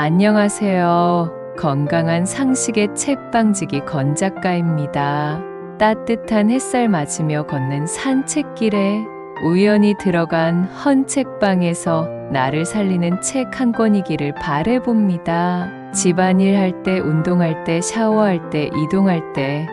안녕하세요. 건강한 상식의 책방지기 건작가입니다. 따뜻한 햇살 맞으며 걷는 산책길에 우연히 들어간 헌 책방에서 나를 살리는 책 한 권이기를 바라봅니다. 집안일 할 때, 운동할 때, 샤워할 때, 이동할 때,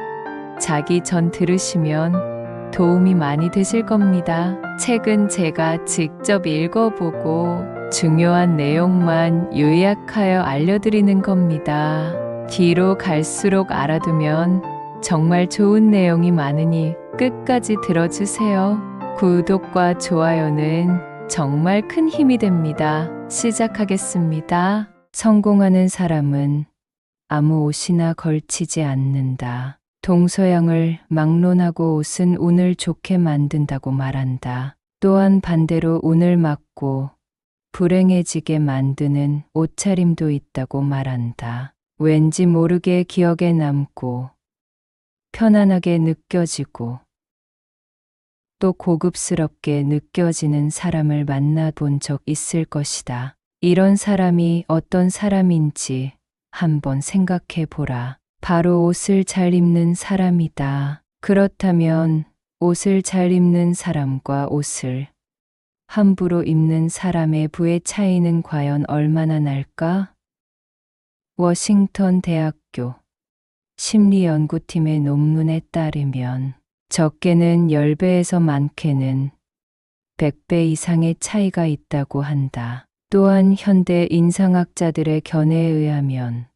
자기 전 들으시면 도움이 많이 되실 겁니다. 책은 제가 직접 읽어보고 중요한 내용만 요약하여 알려드리는 겁니다. 뒤로 갈수록 알아두면 정말 좋은 내용이 많으니 끝까지 들어주세요. 구독과 좋아요는 정말 큰 힘이 됩니다. 시작하겠습니다. 성공하는 사람은 아무 옷이나 걸치지 않는다. 동서양을 막론하고 옷은 운을 좋게 만든다고 말한다. 또한 반대로 운을 막고 불행해지게 만드는 옷차림도 있다고 말한다. 왠지 모르게 기억에 남고 편안하게 느껴지고 또 고급스럽게 느껴지는 사람을 만나본 적 있을 것이다. 이런 사람이 어떤 사람인지 한번 생각해 보라. 바로 옷을 잘 입는 사람이다. 그렇다면 옷을 잘 입는 사람과 옷을 함부로 입는 사람의 부의 차이는 과연 얼마나 날까? 워싱턴 대학교 심리연구팀의 논문에 따르면 적게는 10배에서 많게는 100배 이상의 차이가 있다고 한다. 또한 현대 인상학자들의 견해에 의하면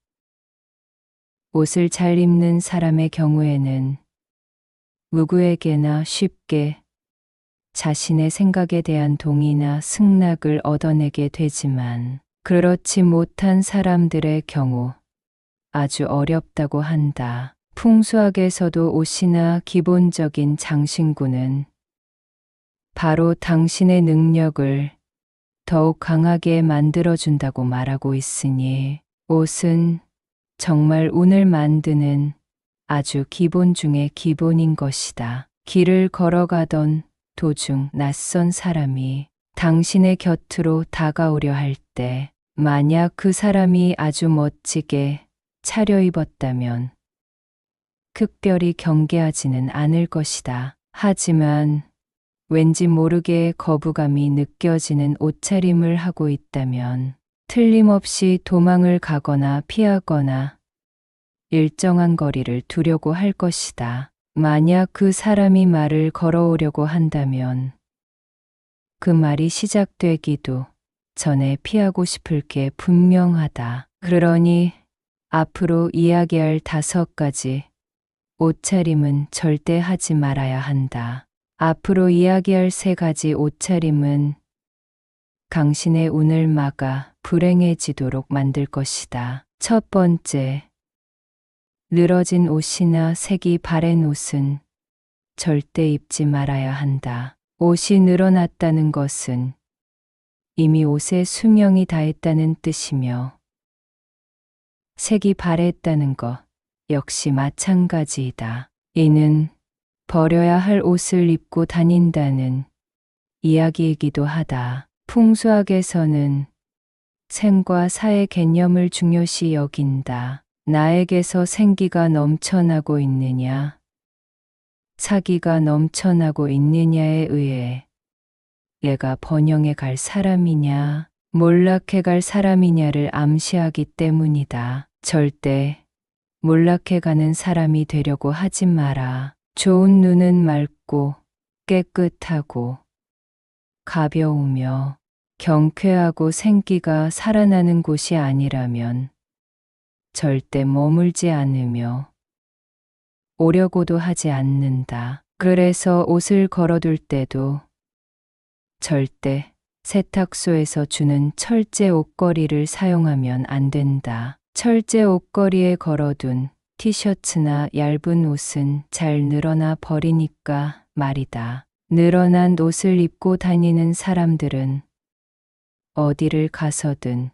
옷을 잘 입는 사람의 경우에는 누구에게나 쉽게 자신의 생각에 대한 동의나 승낙을 얻어내게 되지만 그렇지 못한 사람들의 경우 아주 어렵다고 한다. 풍수학에서도 옷이나 기본적인 장신구는 바로 당신의 능력을 더욱 강하게 만들어준다고 말하고 있으니 옷은 정말 운을 만드는 아주 기본 중의 기본인 것이다. 길을 걸어가던 도중 낯선 사람이 당신의 곁으로 다가오려 할 때 만약 그 사람이 아주 멋지게 차려입었다면 특별히 경계하지는 않을 것이다. 하지만 왠지 모르게 거부감이 느껴지는 옷차림을 하고 있다면 틀림없이 도망을 가거나 피하거나 일정한 거리를 두려고 할 것이다. 만약 그 사람이 말을 걸어오려고 한다면 그 말이 시작되기도 전에 피하고 싶을 게 분명하다. 그러니 앞으로 이야기할 5가지 옷차림은 절대 하지 말아야 한다. 앞으로 이야기할 3가지 옷차림은 당신의 운을 막아 불행해지도록 만들 것이다. 첫 번째, 늘어진 옷이나 색이 바랜 옷은 절대 입지 말아야 한다. 옷이 늘어났다는 것은 이미 옷의 수명이 다했다는 뜻이며 색이 바랬다는 것 역시 마찬가지이다. 이는 버려야 할 옷을 입고 다닌다는 이야기이기도 하다. 풍수학에서는 생과 사의 개념을 중요시 여긴다. 나에게서 생기가 넘쳐나고 있느냐, 사기가 넘쳐나고 있느냐에 의해 얘가 번영해 갈 사람이냐, 몰락해 갈 사람이냐를 암시하기 때문이다. 절대 몰락해 가는 사람이 되려고 하지 마라. 좋은 눈은 맑고 깨끗하고 가벼우며 경쾌하고 생기가 살아나는 곳이 아니라면 절대 머물지 않으며 오려고도 하지 않는다. 그래서 옷을 걸어둘 때도 절대 세탁소에서 주는 철제 옷걸이를 사용하면 안 된다. 철제 옷걸이에 걸어둔 티셔츠나 얇은 옷은 잘 늘어나 버리니까 말이다. 늘어난 옷을 입고 다니는 사람들은 어디를 가서든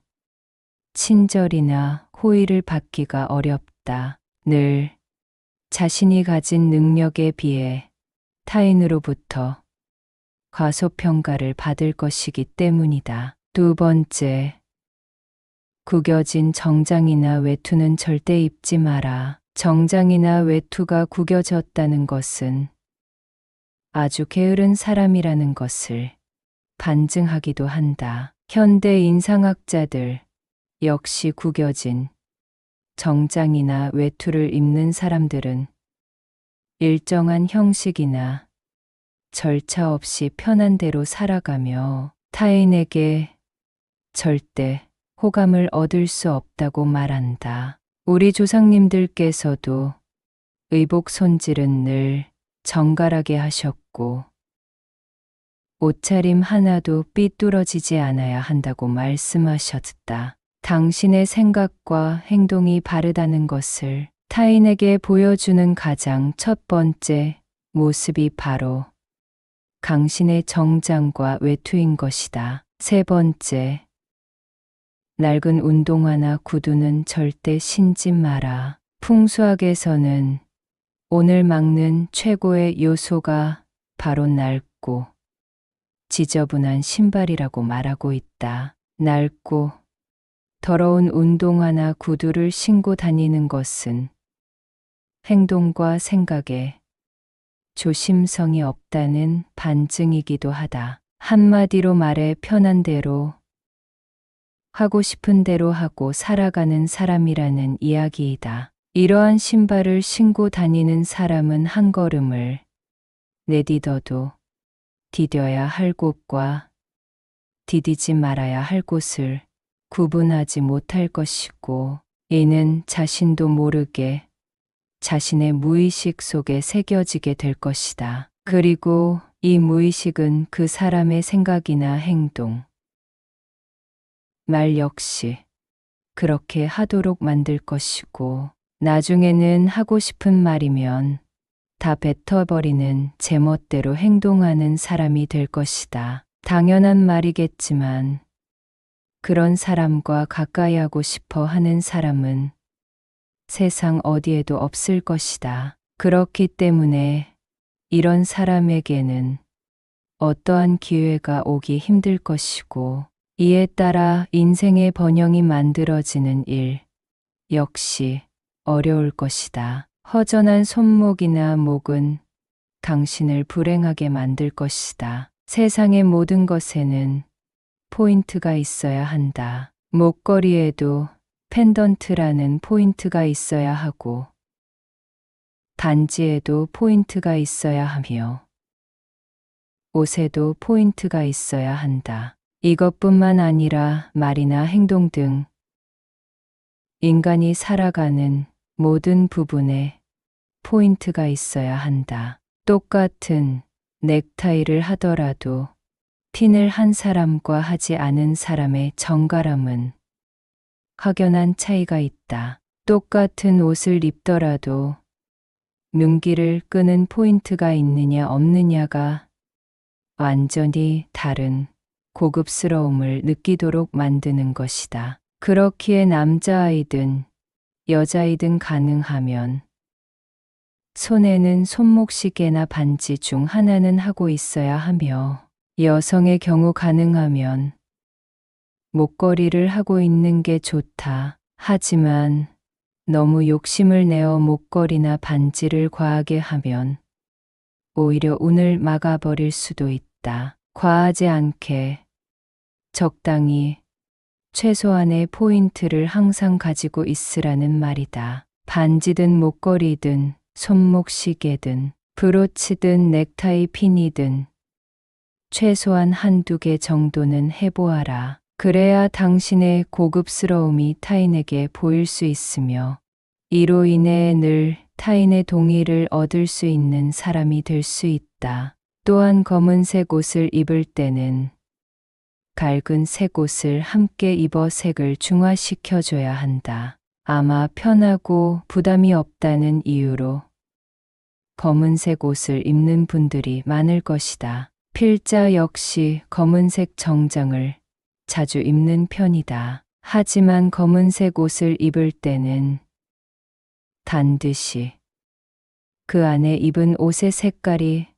친절이나 호의를 받기가 어렵다. 늘 자신이 가진 능력에 비해 타인으로부터 과소평가를 받을 것이기 때문이다. 두 번째, 구겨진 정장이나 외투는 절대 입지 마라. 정장이나 외투가 구겨졌다는 것은 아주 게으른 사람이라는 것을 반증하기도 한다. 현대 인상학자들 역시 구겨진 정장이나 외투를 입는 사람들은 일정한 형식이나 절차 없이 편한 대로 살아가며 타인에게 절대 호감을 얻을 수 없다고 말한다. 우리 조상님들께서도 의복 손질은 늘 정갈하게 하셨고 옷차림 하나도 삐뚤어지지 않아야 한다고 말씀하셨다. 당신의 생각과 행동이 바르다는 것을 타인에게 보여주는 가장 첫 번째 모습이 바로 당신의 정장과 외투인 것이다. 세 번째, 낡은 운동화나 구두는 절대 신지 마라. 풍수학에서는 오늘 막는 최고의 요소가 바로 낡고 지저분한 신발이라고 말하고 있다. 낡고 더러운 운동화나 구두를 신고 다니는 것은 행동과 생각에 조심성이 없다는 반증이기도 하다. 한마디로 말해 편한 대로 하고 싶은 대로 하고 살아가는 사람이라는 이야기이다. 이러한 신발을 신고 다니는 사람은 한 걸음을 내디뎌도 디뎌야 할 곳과 디디지 말아야 할 곳을 구분하지 못할 것이고, 이는 자신도 모르게 자신의 무의식 속에 새겨지게 될 것이다. 그리고 이 무의식은 그 사람의 생각이나 행동, 말 역시 그렇게 하도록 만들 것이고, 나중에는 하고 싶은 말이면 다 뱉어버리는 제멋대로 행동하는 사람이 될 것이다. 당연한 말이겠지만 그런 사람과 가까이 하고 싶어 하는 사람은 세상 어디에도 없을 것이다. 그렇기 때문에 이런 사람에게는 어떠한 기회가 오기 힘들 것이고, 이에 따라 인생의 번영이 만들어지는 일 역시 어려울 것이다. 허전한 손목이나 목은 당신을 불행하게 만들 것이다. 세상의 모든 것에는 포인트가 있어야 한다. 목걸이에도 펜던트라는 포인트가 있어야 하고, 반지에도 포인트가 있어야 하며, 옷에도 포인트가 있어야 한다. 이것뿐만 아니라 말이나 행동 등 인간이 살아가는 모든 부분에 포인트가 있어야 한다. 똑같은 넥타이를 하더라도 핀을 한 사람과 하지 않은 사람의 정갈함은 확연한 차이가 있다. 똑같은 옷을 입더라도 뭉기를 끄는 포인트가 있느냐 없느냐가 완전히 다른 고급스러움을 느끼도록 만드는 것이다. 그렇기에 남자아이든 여자이든 가능하면 손에는 손목시계나 반지 중 하나는 하고 있어야 하며, 여성의 경우 가능하면 목걸이를 하고 있는 게 좋다. 하지만 너무 욕심을 내어 목걸이나 반지를 과하게 하면 오히려 운을 막아버릴 수도 있다. 과하지 않게 적당히 최소한의 포인트를 항상 가지고 있으라는 말이다. 반지든 목걸이든 손목시계든 브로치든 넥타이 핀이든 최소한 한두 개 정도는 해보아라. 그래야 당신의 고급스러움이 타인에게 보일 수 있으며, 이로 인해 늘 타인의 동의를 얻을 수 있는 사람이 될 수 있다. 또한 검은색 옷을 입을 때는 밝은 색 옷을 함께 입어 색을 중화시켜줘야 한다. 아마 편하고 부담이 없다는 이유로 검은색 옷을 입는 분들이 많을 것이다. 필자 역시 검은색 정장을 자주 입는 편이다. 하지만 검은색 옷을 입을 때는 반드시 그 안에 입은 옷의 색깔이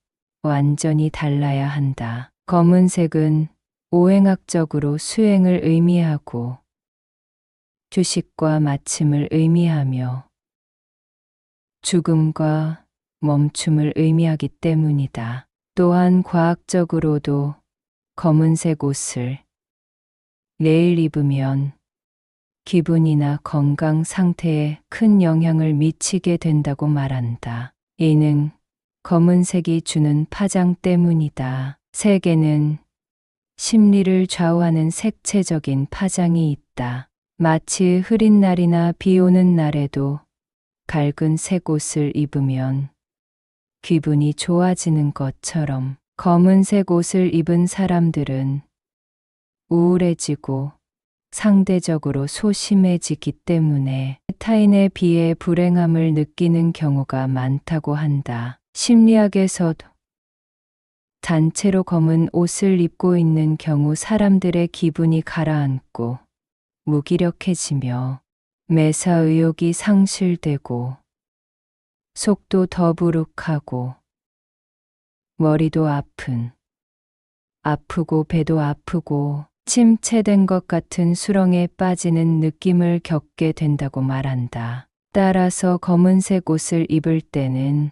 완전히 달라야 한다. 검은색은 오행학적으로 수행을 의미하고 휴식과 마침을 의미하며 죽음과 멈춤을 의미하기 때문이다. 또한 과학적으로도 검은색 옷을 매일 입으면 기분이나 건강 상태에 큰 영향을 미치게 된다고 말한다. 이는 검은색이 주는 파장 때문이다. 색에는 심리를 좌우하는 색채적인 파장이 있다. 마치 흐린 날이나 비 오는 날에도 밝은 색 옷을 입으면 기분이 좋아지는 것처럼 검은색 옷을 입은 사람들은 우울해지고 상대적으로 소심해지기 때문에 타인에 비해 불행함을 느끼는 경우가 많다고 한다. 심리학에서도 단체로 검은 옷을 입고 있는 경우 사람들의 기분이 가라앉고 무기력해지며 매사 의욕이 상실되고 속도 더부룩하고 머리도 아프고 배도 아프고 침체된 것 같은 수렁에 빠지는 느낌을 겪게 된다고 말한다. 따라서 검은색 옷을 입을 때는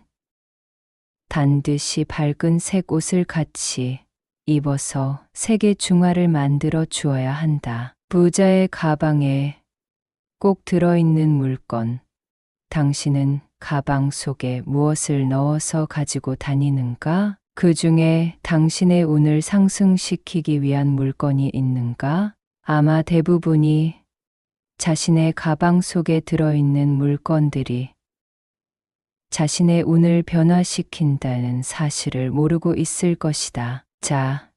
반드시 밝은 색 옷을 같이 입어서 색의 중화를 만들어 주어야 한다. 부자의 가방에 꼭 들어있는 물건. 당신은 가방 속에 무엇을 넣어서 가지고 다니는가? 그 중에 당신의 운을 상승시키기 위한 물건이 있는가? 아마 대부분이 자신의 가방 속에 들어있는 물건들이 자신의 운을 변화시킨다는 사실을 모르고 있을 것이다. 자,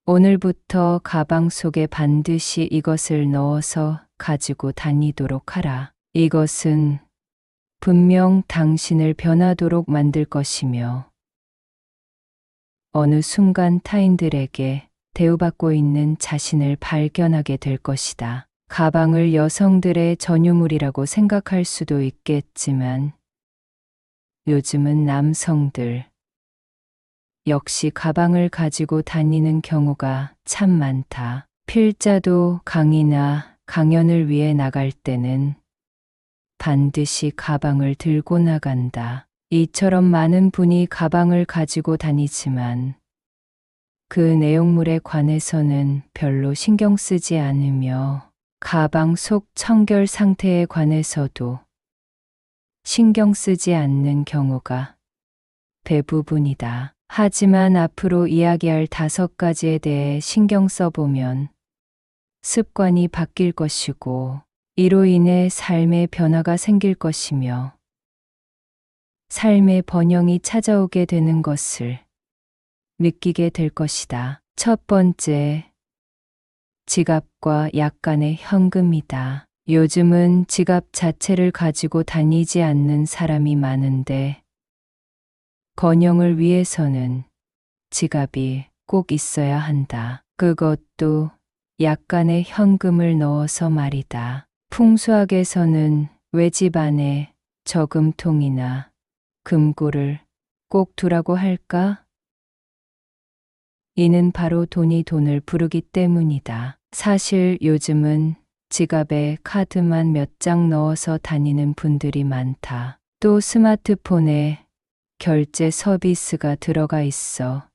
오늘부터 가방 속에 반드시 이것을 넣어서 가지고 다니도록 하라. 이것은 분명 당신을 변하도록 만들 것이며 어느 순간 타인들에게 대우받고 있는 자신을 발견하게 될 것이다. 가방을 여성들의 전유물이라고 생각할 수도 있겠지만 요즘은 남성들 역시 가방을 가지고 다니는 경우가 참 많다. 필자도 강의나 강연을 위해 나갈 때는 반드시 가방을 들고 나간다. 이처럼 많은 분이 가방을 가지고 다니지만 그 내용물에 관해서는 별로 신경 쓰지 않으며 가방 속 청결 상태에 관해서도 신경 쓰지 않는 경우가 대부분이다. 하지만 앞으로 이야기할 5가지에 대해 신경 써보면 습관이 바뀔 것이고 이로 인해 삶의 변화가 생길 것이며 삶의 번영이 찾아오게 되는 것을 느끼게 될 것이다. 첫 번째, 지갑과 약간의 현금이다. 요즘은 지갑 자체를 가지고 다니지 않는 사람이 많은데 번영을 위해서는 지갑이 꼭 있어야 한다. 그것도 약간의 현금을 넣어서 말이다. 풍수학에서는 외집 안에 저금통이나 금고를 꼭 두라고 할까? 이는 바로 돈이 돈을 부르기 때문이다. 사실 요즘은 지갑에 카드만 몇 장 넣어서 다니는 분들이 많다. 또 스마트폰에 결제 서비스가 들어가 있어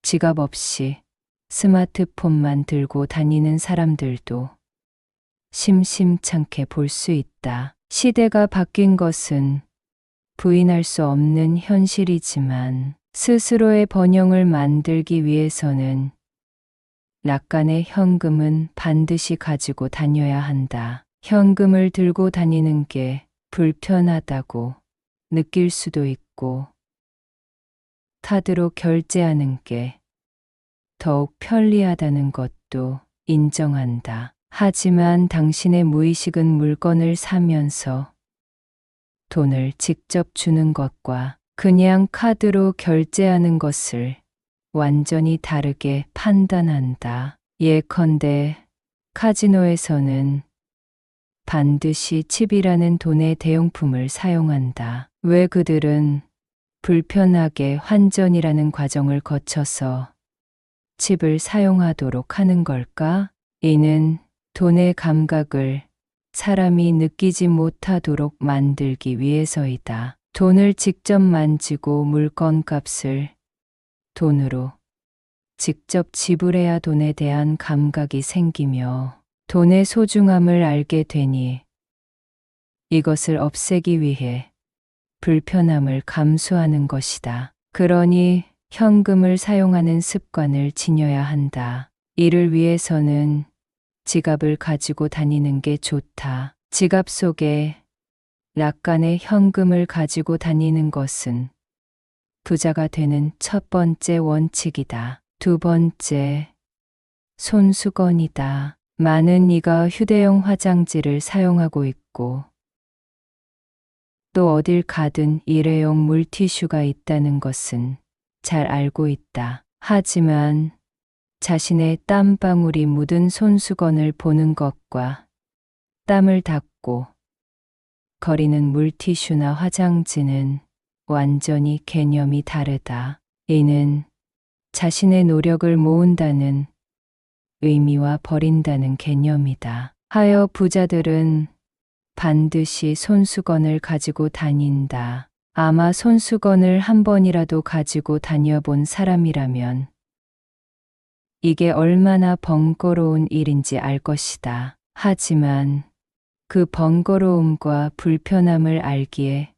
지갑 없이 스마트폰만 들고 다니는 사람들도 심심찮게 볼 수 있다. 시대가 바뀐 것은 부인할 수 없는 현실이지만 스스로의 번영을 만들기 위해서는 약간의 현금은 반드시 가지고 다녀야 한다. 현금을 들고 다니는 게 불편하다고 느낄 수도 있고 카드로 결제하는 게 더욱 편리하다는 것도 인정한다. 하지만 당신의 무의식은 물건을 사면서 돈을 직접 주는 것과 그냥 카드로 결제하는 것을 완전히 다르게 판단한다. 예컨대 카지노에서는 반드시 칩이라는 돈의 대용품을 사용한다. 왜 그들은 불편하게 환전이라는 과정을 거쳐서 칩을 사용하도록 하는 걸까? 이는 돈의 감각을 사람이 느끼지 못하도록 만들기 위해서이다. 돈을 직접 만지고 물건값을 돈으로 직접 지불해야 돈에 대한 감각이 생기며 돈의 소중함을 알게 되니 이것을 없애기 위해 불편함을 감수하는 것이다. 그러니 현금을 사용하는 습관을 지녀야 한다. 이를 위해서는 지갑을 가지고 다니는 게 좋다. 지갑 속에 약간의 현금을 가지고 다니는 것은 부자가 되는 첫 번째 원칙이다. 두 번째, 손수건이다. 많은 이가 휴대용 화장지를 사용하고 있고 또 어딜 가든 일회용 물티슈가 있다는 것은 잘 알고 있다. 하지만 자신의 땀방울이 묻은 손수건을 보는 것과 땀을 닦고 거리는 물티슈나 화장지는 완전히 개념이 다르다. 이는 자신의 노력을 모은다는 의미와 버린다는 개념이다. 하여 부자들은 반드시 손수건을 가지고 다닌다. 아마 손수건을 한 번이라도 가지고 다녀본 사람이라면 이게 얼마나 번거로운 일인지 알 것이다. 하지만 그 번거로움과 불편함을 알기에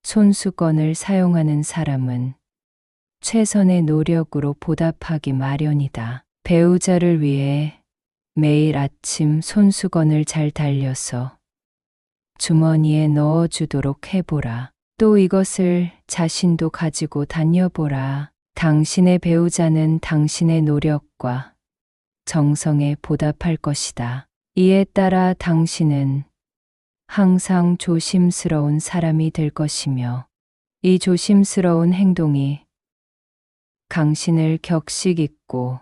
손수건을 사용하는 사람은 최선의 노력으로 보답하기 마련이다. 배우자를 위해 매일 아침 손수건을 잘 달려서 주머니에 넣어주도록 해보라. 또 이것을 자신도 가지고 다녀보라. 당신의 배우자는 당신의 노력과 정성에 보답할 것이다. 이에 따라 당신은 항상 조심스러운 사람이 될 것이며 이 조심스러운 행동이 당신을 격식 있고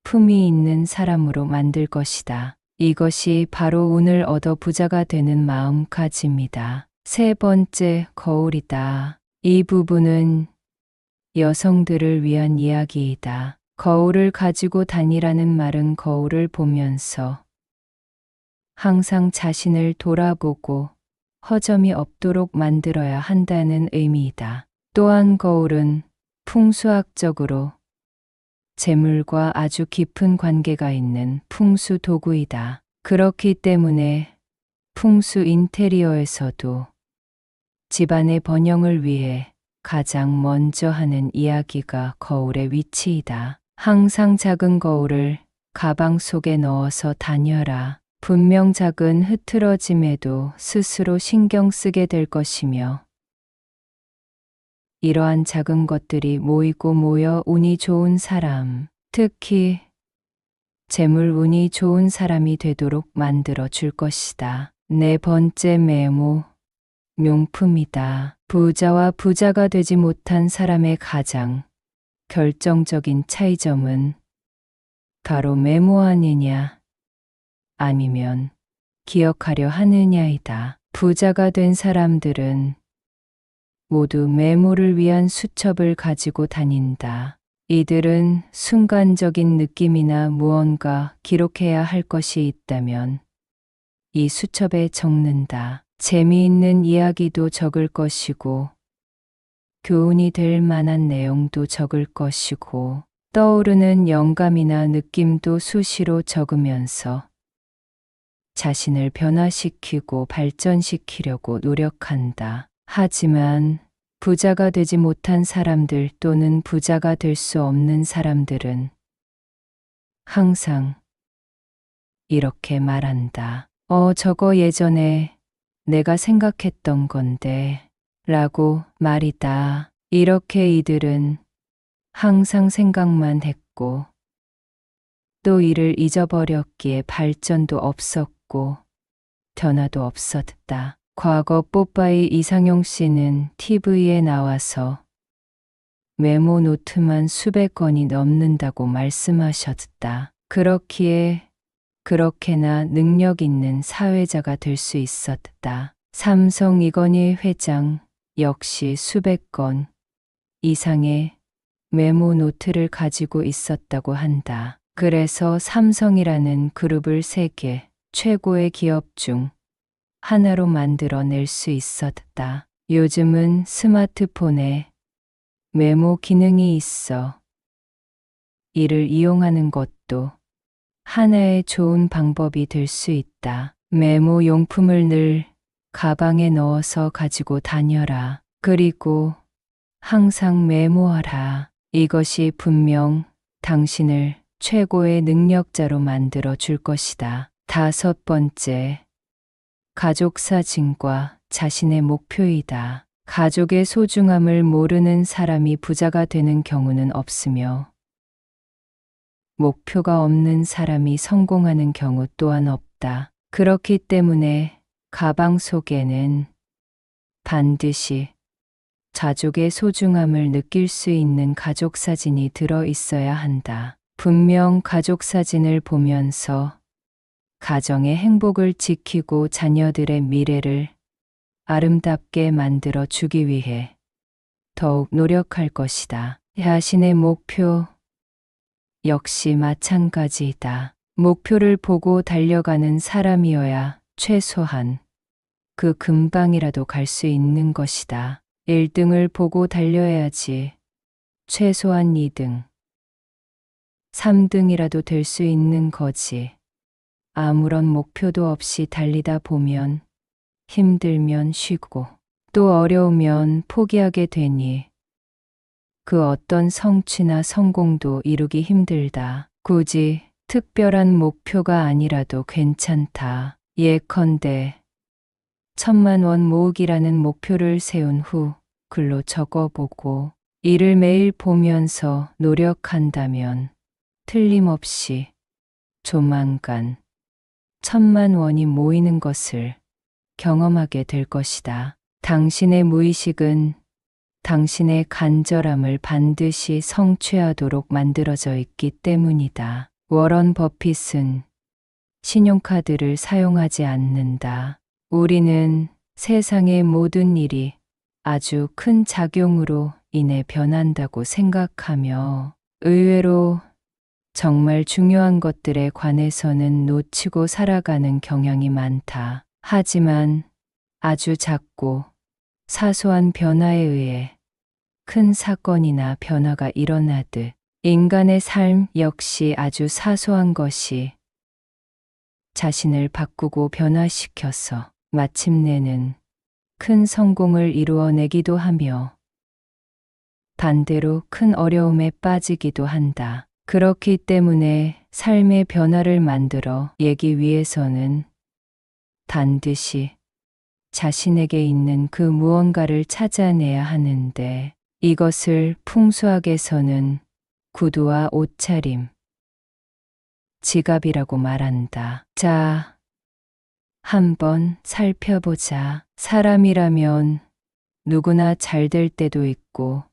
품위 있는 사람으로 만들 것이다. 이것이 바로 운을 얻어 부자가 되는 마음가짐이다. 세 번째, 거울이다. 이 부분은 여성들을 위한 이야기이다. 거울을 가지고 다니라는 말은 거울을 보면서 항상 자신을 돌아보고 허점이 없도록 만들어야 한다는 의미이다. 또한 거울은 풍수학적으로 재물과 아주 깊은 관계가 있는 풍수 도구이다. 그렇기 때문에 풍수 인테리어에서도 집안의 번영을 위해 가장 먼저 하는 이야기가 거울의 위치이다. 항상 작은 거울을 가방 속에 넣어서 다녀라. 분명 작은 흐트러짐에도 스스로 신경 쓰게 될 것이며 이러한 작은 것들이 모이고 모여 운이 좋은 사람, 특히 재물 운이 좋은 사람이 되도록 만들어 줄 것이다. 네 번째, 메모, 명품이다. 부자와 부자가 되지 못한 사람의 가장 결정적인 차이점은 바로 메모하느냐 아니면 기억하려 하느냐이다. 부자가 된 사람들은 모두 메모를 위한 수첩을 가지고 다닌다. 이들은 순간적인 느낌이나 무언가 기록해야 할 것이 있다면 이 수첩에 적는다. 재미있는 이야기도 적을 것이고 교훈이 될 만한 내용도 적을 것이고 떠오르는 영감이나 느낌도 수시로 적으면서 자신을 변화시키고 발전시키려고 노력한다. 하지만 부자가 되지 못한 사람들 또는 부자가 될 수 없는 사람들은 항상 이렇게 말한다. 저거 예전에 내가 생각했던 건데 라고 말이다. 이렇게 이들은 항상 생각만 했고 또 이를 잊어버렸기에 발전도 없었고 변화도 없었다. 과거 뽀빠이 이상용 씨는 TV에 나와서 메모 노트만 수백 건이 넘는다고 말씀하셨다. 그렇기에 그렇게나 능력 있는 사회자가 될 수 있었다. 삼성 이건희 회장 역시 수백 건 이상의 메모 노트를 가지고 있었다고 한다. 그래서 삼성이라는 그룹을 세계 최고의 기업 중 하나로 만들어낼 수 있었다. 요즘은 스마트폰에 메모 기능이 있어 이를 이용하는 것도 하나의 좋은 방법이 될 수 있다. 메모 용품을 늘 가방에 넣어서 가지고 다녀라. 그리고 항상 메모하라. 이것이 분명 당신을 최고의 능력자로 만들어 줄 것이다. 5번째, 가족 사진과 자신의 목표이다. 가족의 소중함을 모르는 사람이 부자가 되는 경우는 없으며, 목표가 없는 사람이 성공하는 경우 또한 없다. 그렇기 때문에 가방 속에는 반드시 가족의 소중함을 느낄 수 있는 가족 사진이 들어 있어야 한다. 분명 가족 사진을 보면서 가정의 행복을 지키고 자녀들의 미래를 아름답게 만들어 주기 위해 더욱 노력할 것이다. 자신의 목표 역시 마찬가지이다. 목표를 보고 달려가는 사람이어야 최소한 그 근방이라도 갈 수 있는 것이다. 1등을 보고 달려야지 최소한 2등, 3등이라도 될 수 있는 거지. 아무런 목표도 없이 달리다 보면 힘들면 쉬고 또 어려우면 포기하게 되니 그 어떤 성취나 성공도 이루기 힘들다. 굳이 특별한 목표가 아니라도 괜찮다. 예컨대 1,000만 원 모으기라는 목표를 세운 후 글로 적어보고 이를 매일 보면서 노력한다면 틀림없이 조만간 1,000만 원이 모이는 것을 경험하게 될 것이다. 당신의 무의식은 당신의 간절함을 반드시 성취하도록 만들어져 있기 때문이다. 워런 버핏은 신용카드를 사용하지 않는다. 우리는 세상의 모든 일이 아주 큰 작용으로 인해 변한다고 생각하며 의외로 정말 중요한 것들에 관해서는 놓치고 살아가는 경향이 많다. 하지만 아주 작고 사소한 변화에 의해 큰 사건이나 변화가 일어나듯 인간의 삶 역시 아주 사소한 것이 자신을 바꾸고 변화시켜서 마침내는 큰 성공을 이루어내기도 하며 반대로 큰 어려움에 빠지기도 한다. 그렇기 때문에 삶의 변화를 만들어 내기 위해서는 반드시 자신에게 있는 그 무언가를 찾아내야 하는데 이것을 풍수학에서는 구두와 옷차림, 지갑이라고 말한다. 자, 한번 살펴보자. 사람이라면 누구나 잘 될 때도 있고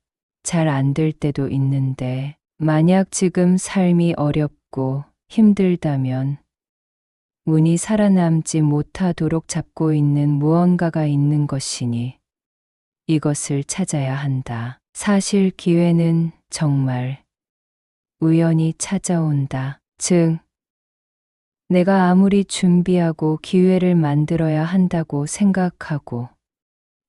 잘 안 될 때도 있는데 만약 지금 삶이 어렵고 힘들다면 운이 살아남지 못하도록 잡고 있는 무언가가 있는 것이니 이것을 찾아야 한다. 사실 기회는 정말 우연히 찾아온다. 즉, 내가 아무리 준비하고 기회를 만들어야 한다고 생각하고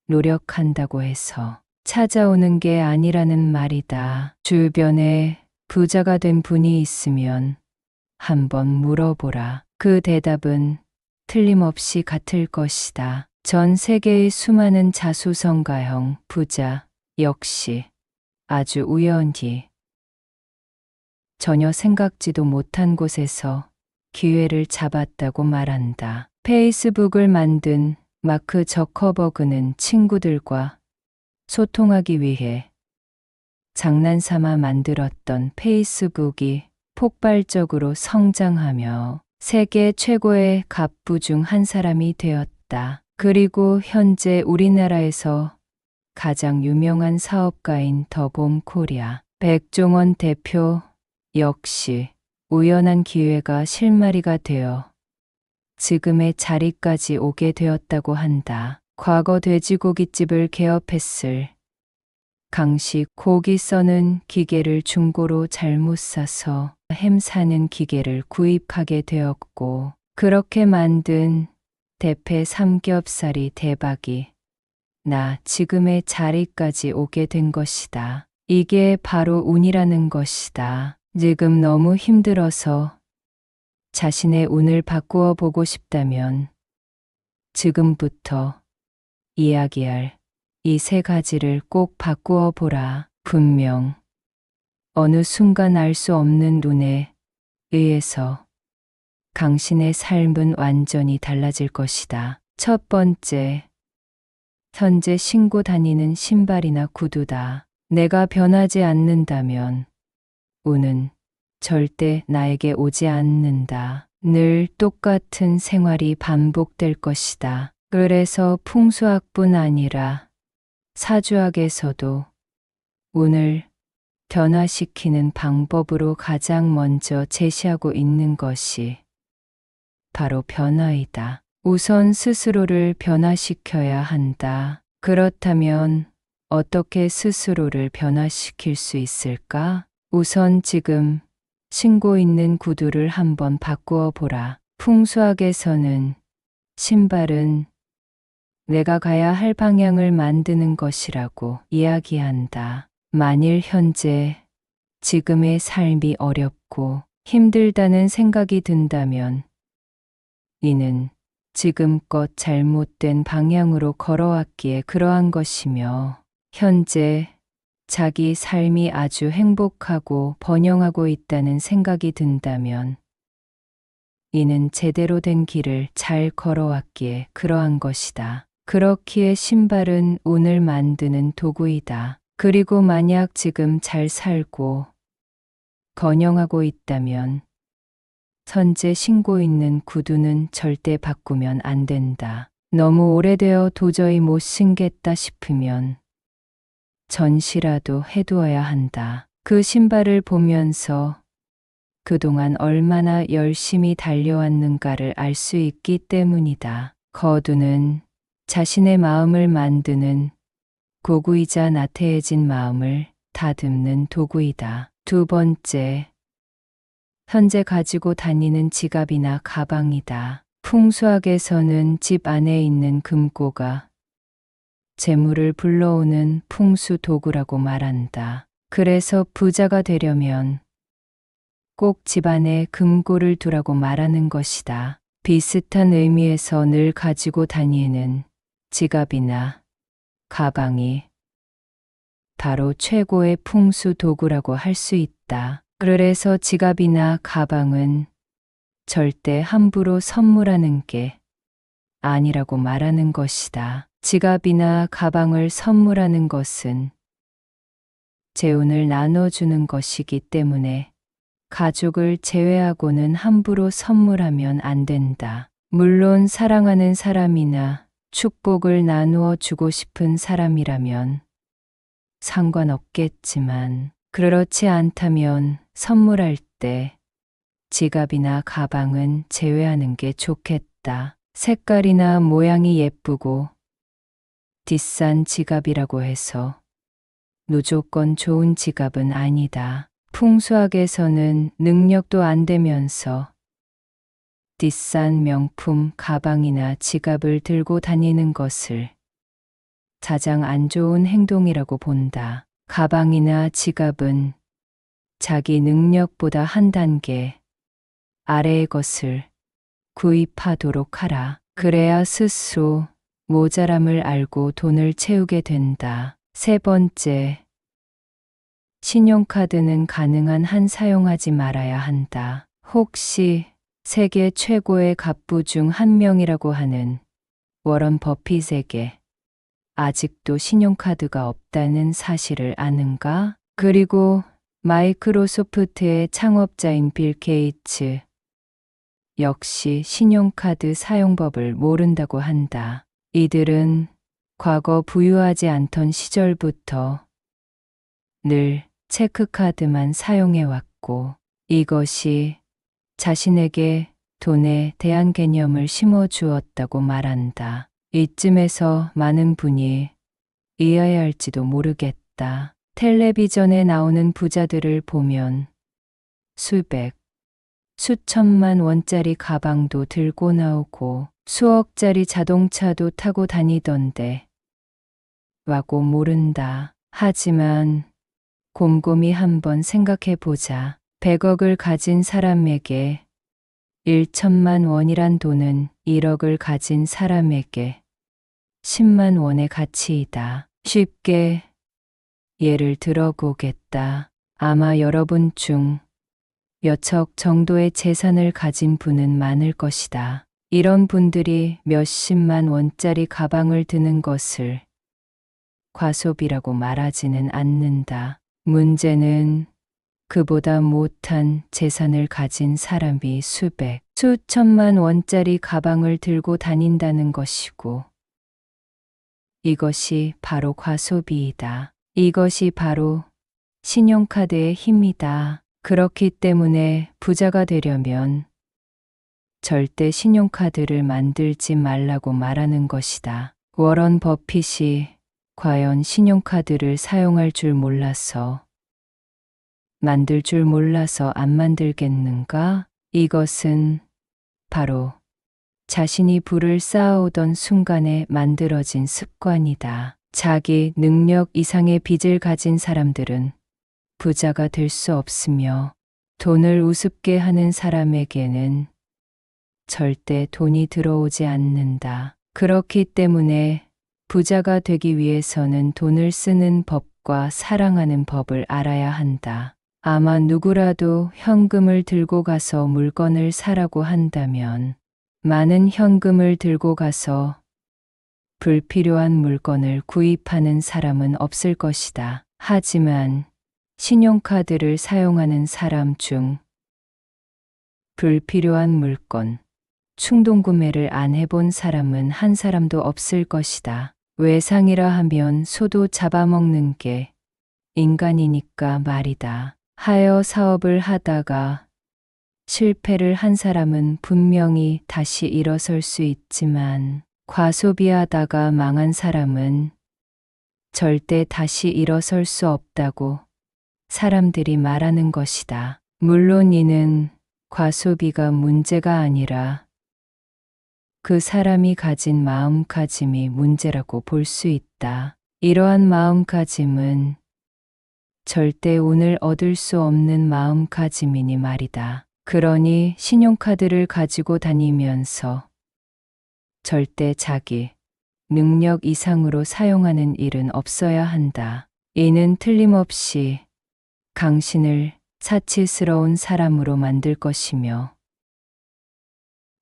노력한다고 해서 찾아오는 게 아니라는 말이다. 주변에 부자가 된 분이 있으면 한번 물어보라. 그 대답은 틀림없이 같을 것이다. 전 세계의 수많은 자수성가형 부자 역시 아주 우연히 전혀 생각지도 못한 곳에서 기회를 잡았다고 말한다. 페이스북을 만든 마크 저커버그는 친구들과 소통하기 위해 장난삼아 만들었던 페이스북이 폭발적으로 성장하며 세계 최고의 갑부 중 한 사람이 되었다. 그리고 현재 우리나라에서 가장 유명한 사업가인 더봄 코리아 백종원 대표 역시 우연한 기회가 실마리가 되어 지금의 자리까지 오게 되었다고 한다. 과거 돼지고깃집을 개업했을 강식 고기 써는 기계를 중고로 잘못 사서 햄 사는 기계를 구입하게 되었고, 그렇게 만든 대패 삼겹살이 대박이 나 지금의 자리까지 오게 된 것이다. 이게 바로 운이라는 것이다. 지금 너무 힘들어서 자신의 운을 바꾸어 보고 싶다면 지금부터 이야기할 이 세 가지를 꼭 바꾸어 보라. 분명 어느 순간 알 수 없는 눈에 의해서 당신의 삶은 완전히 달라질 것이다. 첫 번째, 현재 신고 다니는 신발이나 구두다. 내가 변하지 않는다면 운은 절대 나에게 오지 않는다. 늘 똑같은 생활이 반복될 것이다. 그래서 풍수학뿐 아니라 사주학에서도 운을 변화시키는 방법으로 가장 먼저 제시하고 있는 것이 바로 변화이다. 우선 스스로를 변화시켜야 한다. 그렇다면 어떻게 스스로를 변화시킬 수 있을까? 우선 지금 신고 있는 구두를 한번 바꾸어 보라. 풍수학에서는 신발은 내가 가야 할 방향을 만드는 것이라고 이야기한다. 만일 현재 지금의 삶이 어렵고 힘들다는 생각이 든다면 이는 지금껏 잘못된 방향으로 걸어왔기에 그러한 것이며, 현재 자기 삶이 아주 행복하고 번영하고 있다는 생각이 든다면 이는 제대로 된 길을 잘 걸어왔기에 그러한 것이다. 그렇기에 신발은 운을 만드는 도구이다. 그리고 만약 지금 잘 살고 번영하고 있다면 현재 신고 있는 구두는 절대 바꾸면 안 된다. 너무 오래되어 도저히 못 신겠다 싶으면 전시라도 해두어야 한다. 그 신발을 보면서 그동안 얼마나 열심히 달려왔는가를 알 수 있기 때문이다. 거두는 자신의 마음을 만드는 고구이자 나태해진 마음을 다듬는 도구이다. 두 번째, 현재 가지고 다니는 지갑이나 가방이다. 풍수학에서는 집 안에 있는 금고가 재물을 불러오는 풍수 도구라고 말한다. 그래서 부자가 되려면 꼭 집안에 금고를 두라고 말하는 것이다. 비슷한 의미에서 늘 가지고 다니는 지갑이나 가방이 바로 최고의 풍수 도구라고 할 수 있다. 그래서 지갑이나 가방은 절대 함부로 선물하는 게 아니라고 말하는 것이다. 지갑이나 가방을 선물하는 것은 재운을 나눠주는 것이기 때문에 가족을 제외하고는 함부로 선물하면 안 된다. 물론 사랑하는 사람이나 축복을 나누어 주고 싶은 사람이라면 상관없겠지만, 그렇지 않다면 선물할 때 지갑이나 가방은 제외하는 게 좋겠다. 색깔이나 모양이 예쁘고 비싼 지갑이라고 해서 무조건 좋은 지갑은 아니다. 풍수학에서는 능력도 안 되면서 비싼 명품 가방이나 지갑을 들고 다니는 것을 가장 안 좋은 행동이라고 본다. 가방이나 지갑은 자기 능력보다 한 단계 아래의 것을 구입하도록 하라. 그래야 스스로 모자람을 알고 돈을 채우게 된다. 세 번째, 신용카드는 가능한 한 사용하지 말아야 한다. 혹시 세계 최고의 갑부 중 한 명이라고 하는 워런 버핏에게 아직도 신용카드가 없다는 사실을 아는가? 그리고 마이크로소프트의 창업자인 빌 게이츠 역시 신용카드 사용법을 모른다고 한다. 이들은 과거 부유하지 않던 시절부터 늘 체크카드만 사용해왔고, 이것이 자신에게 돈에 대한 개념을 심어주었다고 말한다. 이쯤에서 많은 분이 이해해야 할지도 모르겠다. 있었다. 텔레비전에 나오는 부자들을 보면 수백, 수천만 원짜리 가방도 들고 나오고 수억짜리 자동차도 타고 다니던데 와고 모른다. 하지만 곰곰이 한번 생각해 보자. 100억을 가진 사람에게 1천만 원이란 돈은 1억을 가진 사람에게 10만 원의 가치이다. 쉽게 예를 들어보겠다. 아마 여러분 중 몇억 정도의 재산을 가진 분은 많을 것이다. 이런 분들이 몇십만 원짜리 가방을 드는 것을 과소비라고 말하지는 않는다. 문제는 그보다 못한 재산을 가진 사람이 수백, 수천만 원짜리 가방을 들고 다닌다는 것이고, 이것이 바로 과소비이다. 이것이 바로 신용카드의 힘이다. 그렇기 때문에 부자가 되려면 절대 신용카드를 만들지 말라고 말하는 것이다. 워런 버핏이 과연 신용카드를 사용할 줄 몰라서, 만들 줄 몰라서 안 만들겠는가? 이것은 바로 자신이 부를 쌓아오던 순간에 만들어진 습관이다. 자기 능력 이상의 빚을 가진 사람들은 부자가 될 수 없으며 돈을 우습게 하는 사람에게는 절대 돈이 들어오지 않는다. 그렇기 때문에 부자가 되기 위해서는 돈을 쓰는 법과 사랑하는 법을 알아야 한다. 아마 누구라도 현금을 들고 가서 물건을 사라고 한다면 많은 현금을 들고 가서 불필요한 물건을 구입하는 사람은 없을 것이다. 하지만 신용카드를 사용하는 사람 중 불필요한 물건, 충동구매를 안 해본 사람은 한 사람도 없을 것이다. 외상이라 하면 소도 잡아먹는 게 인간이니까 말이다. 하여 사업을 하다가 실패를 한 사람은 분명히 다시 일어설 수 있지만 과소비하다가 망한 사람은 절대 다시 일어설 수 없다고 사람들이 말하는 것이다. 물론 이는 과소비가 문제가 아니라 그 사람이 가진 마음가짐이 문제라고 볼 수 있다. 이러한 마음가짐은 절대 오늘 얻을 수 없는 마음가짐이니 말이다. 그러니 신용카드를 가지고 다니면서 절대 자기 능력 이상으로 사용하는 일은 없어야 한다. 이는 틀림없이 당신을 사치스러운 사람으로 만들 것이며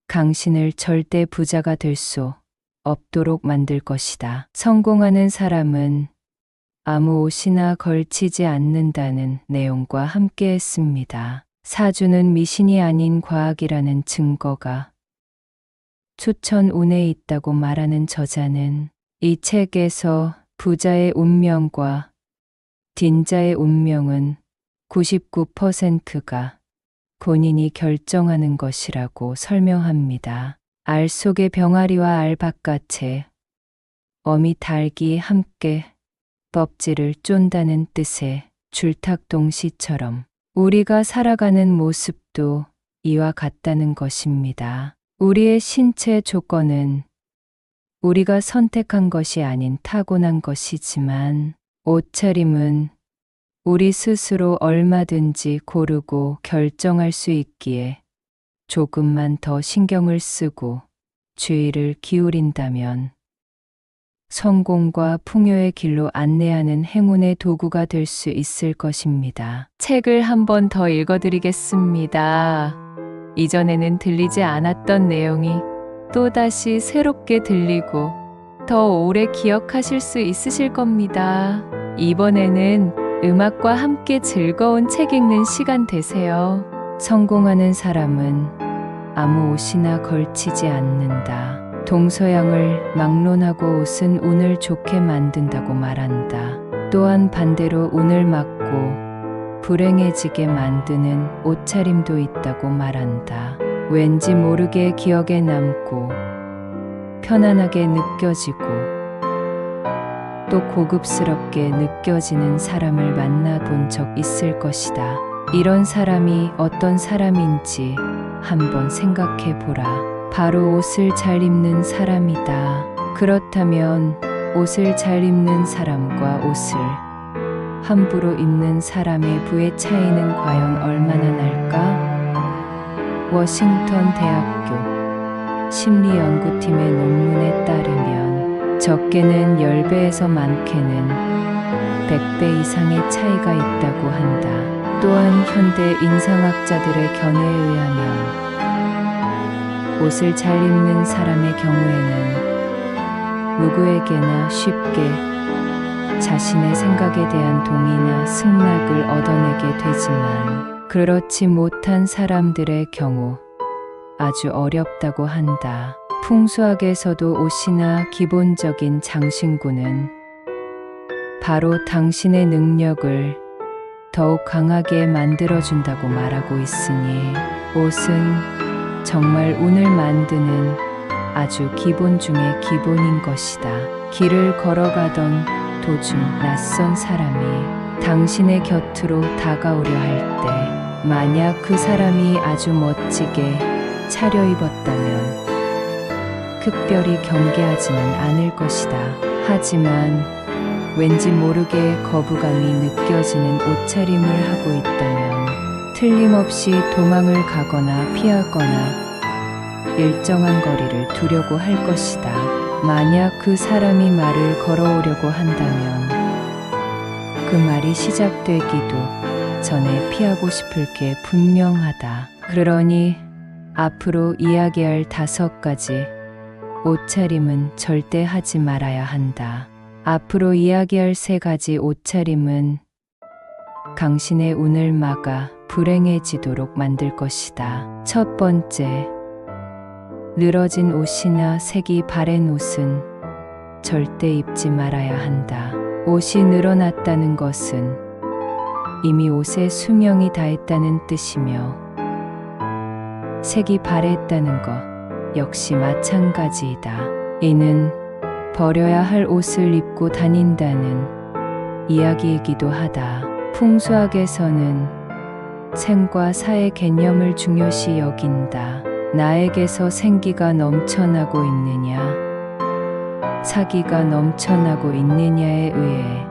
당신을 절대 부자가 될 수 없도록 만들 것이다. 성공하는 사람은 아무 옷이나 걸치지 않는다는 내용과 함께 했습니다. 사주는 미신이 아닌 과학이라는 증거가 추천운에 있다고 말하는 저자는 이 책에서 부자의 운명과 딘자의 운명은 99%가 본인이 결정하는 것이라고 설명합니다. 알 속의 병아리와 알 바깥에 어미 닭이 함께 껍질을 쫀다는 뜻의 줄탁동시처럼 우리가 살아가는 모습도 이와 같다는 것입니다. 우리의 신체 조건은 우리가 선택한 것이 아닌 타고난 것이지만 옷차림은 우리 스스로 얼마든지 고르고 결정할 수 있기에 조금만 더 신경을 쓰고 주의를 기울인다면 성공과 풍요의 길로 안내하는 행운의 도구가 될 수 있을 것입니다. 책을 한 번 더 읽어드리겠습니다. 이전에는 들리지 않았던 내용이 또다시 새롭게 들리고 더 오래 기억하실 수 있으실 겁니다. 이번에는 음악과 함께 즐거운 책 읽는 시간 되세요. 성공하는 사람은 아무 옷이나 걸치지 않는다. 동서양을 막론하고 옷은 운을 좋게 만든다고 말한다. 또한 반대로 운을 막고 불행해지게 만드는 옷차림도 있다고 말한다. 왠지 모르게 기억에 남고 편안하게 느껴지고 또 고급스럽게 느껴지는 사람을 만나본 적 있을 것이다. 이런 사람이 어떤 사람인지 한번 생각해 보라. 바로 옷을 잘 입는 사람이다. 그렇다면 옷을 잘 입는 사람과 옷을 함부로 입는 사람의 부의 차이는 과연 얼마나 날까? 워싱턴 대학교 심리연구팀의 논문에 따르면 적게는 10배에서 많게는 100배 이상의 차이가 있다고 한다. 또한 현대 인상학자들의 견해에 의하면 옷을 잘 입는 사람의 경우에는 누구에게나 쉽게 자신의 생각에 대한 동의나 승낙을 얻어내게 되지만 그렇지 못한 사람들의 경우 아주 어렵다고 한다. 풍수학에서도 옷이나 기본적인 장신구는 바로 당신의 능력을 더욱 강하게 만들어준다고 말하고 있으니 옷은 정말 운을 만드는 아주 기본 중의 기본인 것이다. 길을 걸어가던 도중 낯선 사람이 당신의 곁으로 다가오려 할 때 만약 그 사람이 아주 멋지게 차려입었다면 특별히 경계하지는 않을 것이다. 하지만 왠지 모르게 거부감이 느껴지는 옷차림을 하고 있다면 틀림없이 도망을 가거나 피하거나 일정한 거리를 두려고 할 것이다. 만약 그 사람이 말을 걸어오려고 한다면 그 말이 시작되기도 전에 피하고 싶을 게 분명하다. 그러니 앞으로 이야기할 5가지 옷차림은 절대 하지 말아야 한다. 앞으로 이야기할 3가지 옷차림은 당신의 운을 막아 불행해지도록 만들 것이다. 첫 번째, 늘어진 옷이나 색이 바랜 옷은 절대 입지 말아야 한다. 옷이 늘어났다는 것은 이미 옷의 수명이 다했다는 뜻이며 색이 바랬다는 것 역시 마찬가지이다. 이는 버려야 할 옷을 입고 다닌다는 이야기이기도 하다. 풍수학에서는 생과 사의 개념을 중요시 여긴다. 나에게서 생기가 넘쳐나고 있느냐, 사기가 넘쳐나고 있느냐에 의해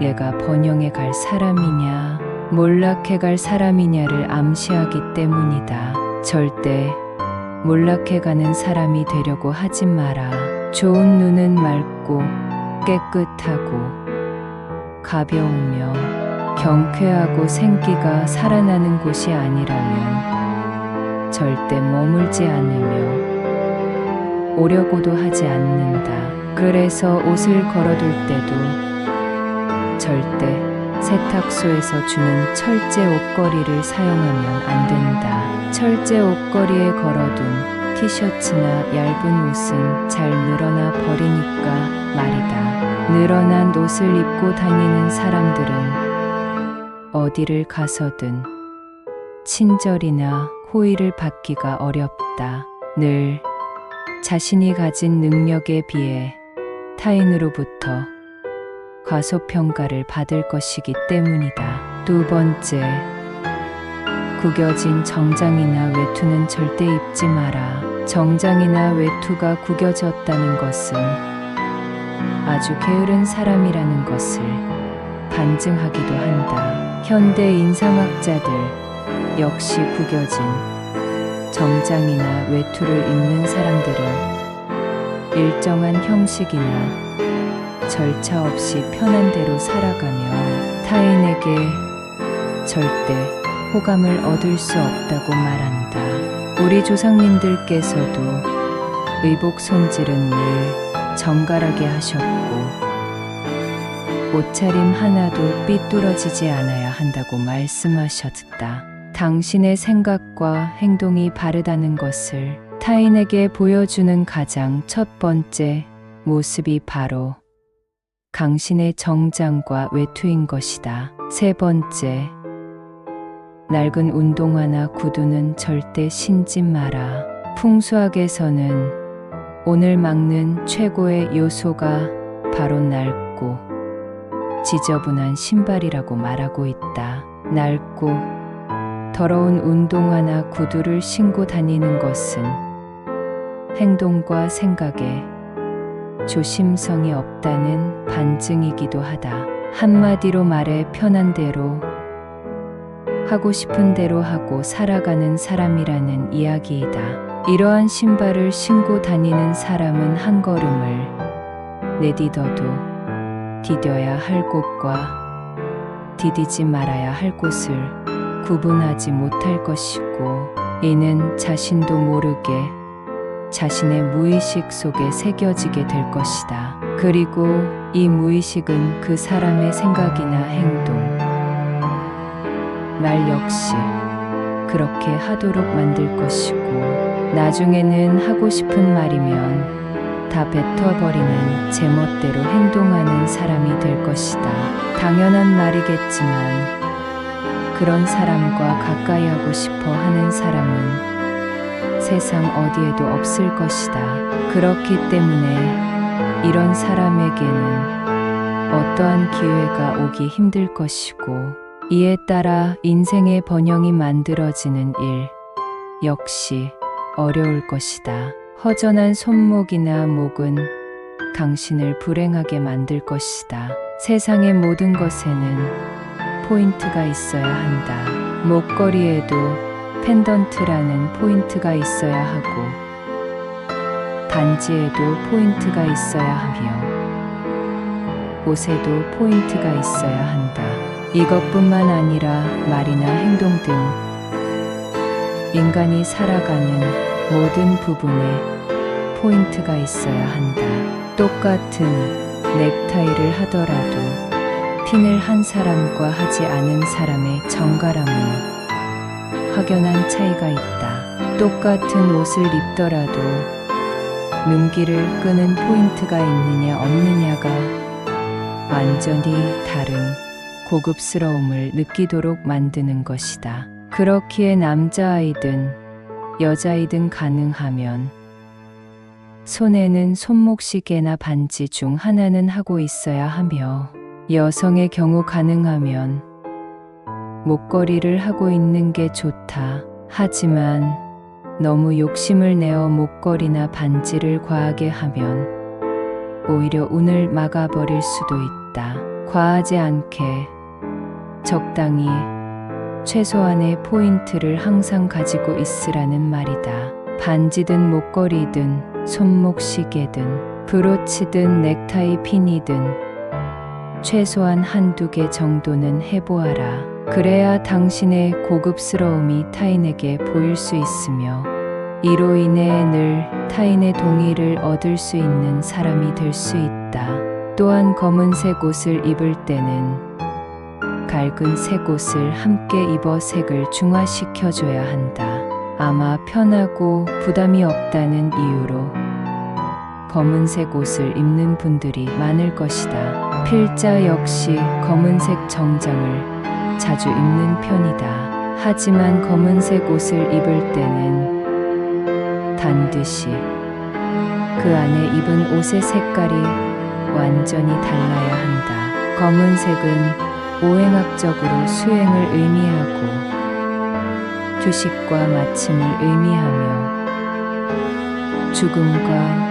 얘가 번영해 갈 사람이냐, 몰락해 갈 사람이냐를 암시하기 때문이다. 절대 몰락해 가는 사람이 되려고 하지 마라. 좋은 눈은 맑고 깨끗하고 가벼우며 경쾌하고 생기가 살아나는 곳이 아니라면 절대 머물지 않으며 오려고도 하지 않는다. 그래서 옷을 걸어둘 때도 절대 세탁소에서 주는 철제 옷걸이를 사용하면 안 된다. 철제 옷걸이에 걸어둔 티셔츠나 얇은 옷은 잘 늘어나 버리니까 말이다. 늘어난 옷을 입고 다니는 사람들은 어디를 가서든 친절이나 호의를 받기가 어렵다. 늘 자신이 가진 능력에 비해 타인으로부터 과소평가를 받을 것이기 때문이다. 두 번째, 구겨진 정장이나 외투는 절대 입지 마라. 정장이나 외투가 구겨졌다는 것은 아주 게으른 사람이라는 것을 반증하기도 한다. 현대 인상학자들 역시 구겨진 정장이나 외투를 입는 사람들은 일정한 형식이나 절차 없이 편한 대로 살아가며 타인에게 절대 호감을 얻을 수 없다고 말한다. 우리 조상님들께서도 의복 손질은 늘 정갈하게 하셨고 옷차림 하나도 삐뚤어지지 않아야 한다고 말씀하셨다. 당신의 생각과 행동이 바르다는 것을 타인에게 보여주는 가장 첫 번째 모습이 바로 당신의 정장과 외투인 것이다. 세 번째, 낡은 운동화나 구두는 절대 신지 마라. 풍수학에서는 오늘 막는 최고의 요소가 바로 낡고 지저분한 신발이라고 말하고 있다. 낡고 더러운 운동화나 구두를 신고 다니는 것은 행동과 생각에 조심성이 없다는 반증이기도 하다. 한마디로 말해 편한 대로 하고 싶은 대로 하고 살아가는 사람이라는 이야기이다. 이러한 신발을 신고 다니는 사람은 한 걸음을 내디뎌도 디뎌야 할 곳과 디디지 말아야 할 곳을 구분하지 못할 것이고, 이는 자신도 모르게 자신의 무의식 속에 새겨지게 될 것이다. 그리고 이 무의식은 그 사람의 생각이나 행동, 말 역시 그렇게 하도록 만들 것이고, 나중에는 하고 싶은 말이면 다 뱉어버리는 제멋대로 행동하는 사람이 될 것이다. 당연한 말이겠지만 그런 사람과 가까이 하고 싶어 하는 사람은 세상 어디에도 없을 것이다. 그렇기 때문에 이런 사람에게는 어떠한 기회가 오기 힘들 것이고, 이에 따라 인생의 번영이 만들어지는 일 역시 어려울 것이다. 허전한 손목이나 목은 당신을 불행하게 만들 것이다. 세상의 모든 것에는 포인트가 있어야 한다. 목걸이에도 펜던트라는 포인트가 있어야 하고, 반지에도 포인트가 있어야 하며, 옷에도 포인트가 있어야 한다. 이것뿐만 아니라 말이나 행동 등 인간이 살아가는 모든 부분에 포인트가 있어야 한다. 똑같은 넥타이를 하더라도 핀을 한 사람과 하지 않은 사람의 정갈함은 확연한 차이가 있다. 똑같은 옷을 입더라도 눈길을 끄는 포인트가 있느냐 없느냐가 완전히 다른 고급스러움을 느끼도록 만드는 것이다. 그렇기에 남자아이든 여자아이든 가능하면 손에는 손목시계나 반지 중 하나는 하고 있어야 하며, 여성의 경우 가능하면 목걸이를 하고 있는 게 좋다. 하지만 너무 욕심을 내어 목걸이나 반지를 과하게 하면 오히려 운을 막아버릴 수도 있다. 과하지 않게 적당히 최소한의 포인트를 항상 가지고 있으라는 말이다. 반지든 목걸이든 손목시계든 브로치든 넥타이 핀이든 최소한 한두 개 정도는 해보아라. 그래야 당신의 고급스러움이 타인에게 보일 수 있으며, 이로 인해 늘 타인의 동의를 얻을 수 있는 사람이 될 수 있다. 또한 검은색 옷을 입을 때는 밝은 색 옷을 함께 입어 색을 중화시켜줘야 한다. 아마 편하고 부담이 없다는 이유로 검은색 옷을 입는 분들이 많을 것이다. 필자 역시 검은색 정장을 자주 입는 편이다. 하지만 검은색 옷을 입을 때는 반드시 그 안에 입은 옷의 색깔이 완전히 달라야 한다. 검은색은 오행학적으로 수행을 의미하고 휴식과 마침을 의미하며 죽음과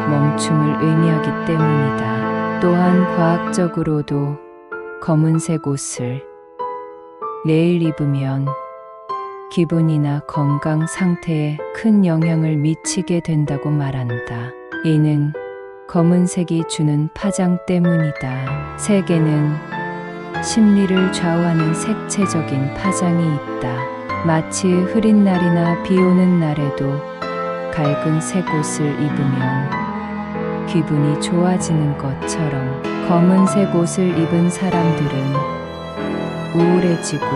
멈춤을 의미하기 때문이다. 또한 과학적으로도 검은색 옷을 매일 입으면 기분이나 건강 상태에 큰 영향을 미치게 된다고 말한다. 이는 검은색이 주는 파장 때문이다. 색에는 심리를 좌우하는 색채적인 파장이 있다. 마치 흐린 날이나 비 오는 날에도 밝은 색 옷을 입으면 기분이 좋아지는 것처럼, 검은색 옷을 입은 사람들은 우울해지고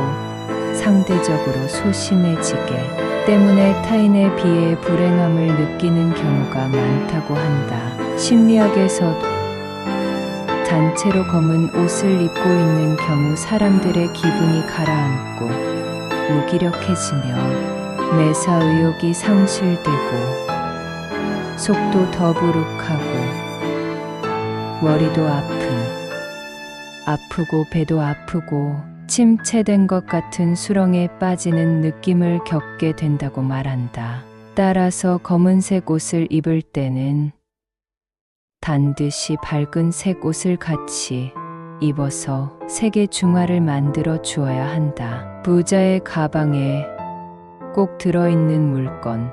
상대적으로 소심해지게 때문에 타인에 비해 불행함을 느끼는 경우가 많다고 한다. 심리학에서도 단체로 검은 옷을 입고 있는 경우 사람들의 기분이 가라앉고 무기력해지며 매사의욕이 상실되고 속도 더부룩하고 머리도 아프고 배도 아프고 침체된 것 같은 수렁에 빠지는 느낌을 겪게 된다고 말한다. 따라서 검은색 옷을 입을 때는 반드시 밝은 색 옷을 같이 입어서 색의 중화를 만들어 주어야 한다. 부자의 가방에 꼭 들어있는 물건.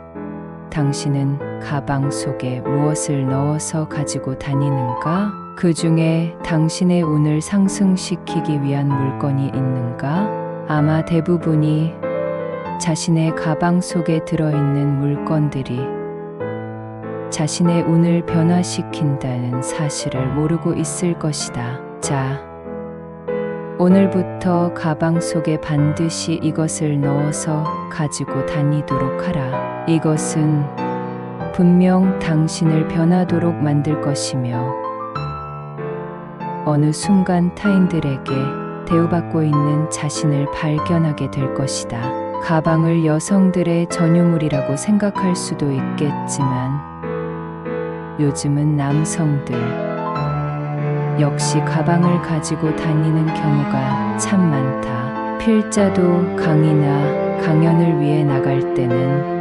당신은 가방 속에 무엇을 넣어서 가지고 다니는가? 그 중에 당신의 운을 상승시키기 위한 물건이 있는가? 아마 대부분이 자신의 가방 속에 들어있는 물건들이 자신의 운을 변화시킨다는 사실을 모르고 있을 것이다. 자, 오늘부터 가방 속에 반드시 이것을 넣어서 가지고 다니도록 하라. 이것은 분명 당신을 변하도록 만들 것이며 어느 순간 타인들에게 대우받고 있는 자신을 발견하게 될 것이다. 가방을 여성들의 전유물이라고 생각할 수도 있겠지만 요즘은 남성들 역시 가방을 가지고 다니는 경우가 참 많다. 필자도 강의나 강연을 위해 나갈 때는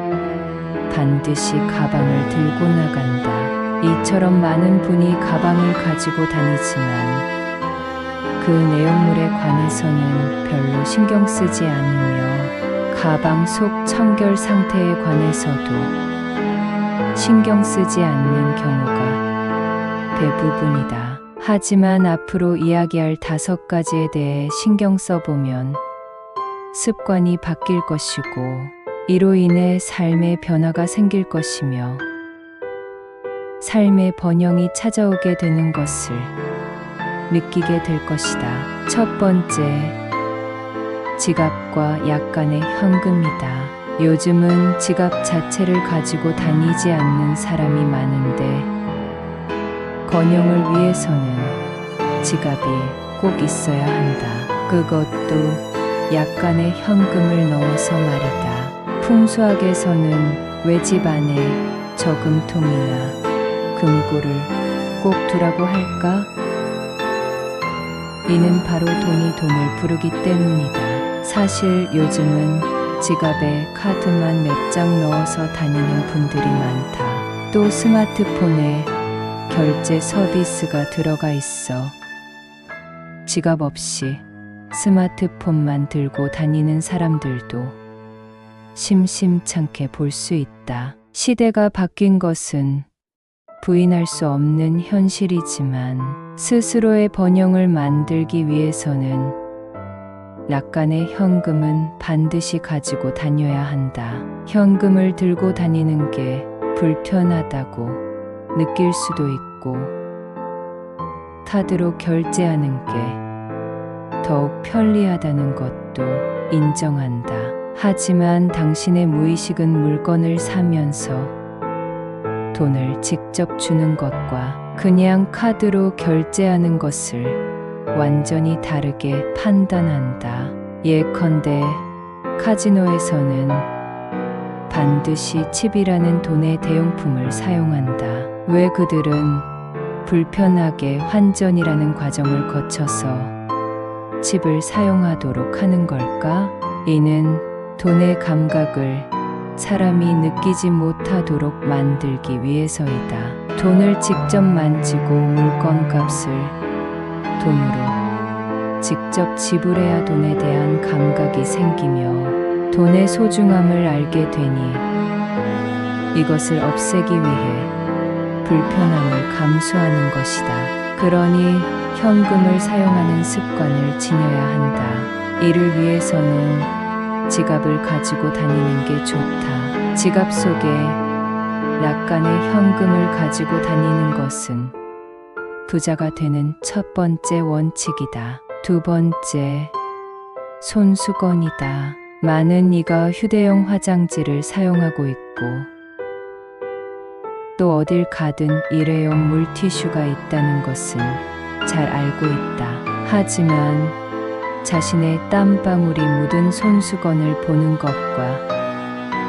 반드시 가방을 들고 나간다. 이처럼 많은 분이 가방을 가지고 다니지만 그 내용물에 관해서는 별로 신경 쓰지 않으며 가방 속 청결 상태에 관해서도 신경 쓰지 않는 경우가 대부분이다. 하지만 앞으로 이야기할 5가지에 대해 신경 써보면 습관이 바뀔 것이고 이로 인해 삶의 변화가 생길 것이며 삶의 번영이 찾아오게 되는 것을 느끼게 될 것이다. 첫 번째, 지갑과 약간의 현금이다. 요즘은 지갑 자체를 가지고 다니지 않는 사람이 많은데 건영을 위해서는 지갑이 꼭 있어야 한다. 그것도 약간의 현금을 넣어서 말이다. 풍수학에서는 왜 집 안에 저금통이나 금고를 꼭 두라고 할까? 이는 바로 돈이 돈을 부르기 때문이다. 사실 요즘은 지갑에 카드만 몇 장 넣어서 다니는 분들이 많다. 또 스마트폰에 결제 서비스가 들어가 있어 지갑 없이 스마트폰만 들고 다니는 사람들도 심심찮게 볼 수 있다. 시대가 바뀐 것은 부인할 수 없는 현실이지만 스스로의 번영을 만들기 위해서는 약간의 현금은 반드시 가지고 다녀야 한다. 현금을 들고 다니는 게 불편하다고 느낄 수도 있고 카드로 결제하는 게 더욱 편리하다는 것도 인정한다. 하지만 당신의 무의식은 물건을 사면서 돈을 직접 주는 것과 그냥 카드로 결제하는 것을 완전히 다르게 판단한다. 예컨대 카지노에서는 반드시 칩이라는 돈의 대용품을 사용한다. 왜 그들은 불편하게 환전이라는 과정을 거쳐서 칩을 사용하도록 하는 걸까? 이는 돈의 감각을 사람이 느끼지 못하도록 만들기 위해서이다. 돈을 직접 만지고 물건값을 돈으로 직접 지불해야 돈에 대한 감각이 생기며 돈의 소중함을 알게 되니 이것을 없애기 위해 불편함을 감수하는 것이다. 그러니 현금을 사용하는 습관을 지녀야 한다. 이를 위해서는 지갑을 가지고 다니는 게 좋다. 지갑 속에 약간의 현금을 가지고 다니는 것은 부자가 되는 첫 번째 원칙이다. 두 번째, 손수건이다. 많은 이가 휴대용 화장지를 사용하고 있고 또 어딜 가든 일회용 물티슈가 있다는 것은 잘 알고 있다. 하지만 자신의 땀방울이 묻은 손수건을 보는 것과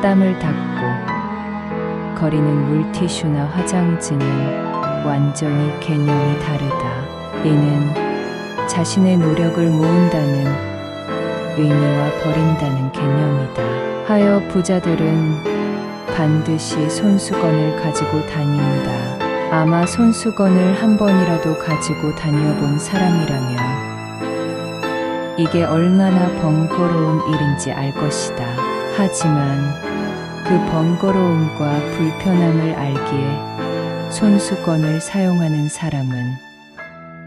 땀을 닦고 거리는 물티슈나 화장지는 완전히 개념이 다르다. 이는 자신의 노력을 모은다는 의미와 버린다는 개념이다. 하여 부자들은 반드시 손수건을 가지고 다닌다. 아마 손수건을 한 번이라도 가지고 다녀본 사람이라면 이게 얼마나 번거로운 일인지 알 것이다. 하지만 그 번거로움과 불편함을 알기에 손수건을 사용하는 사람은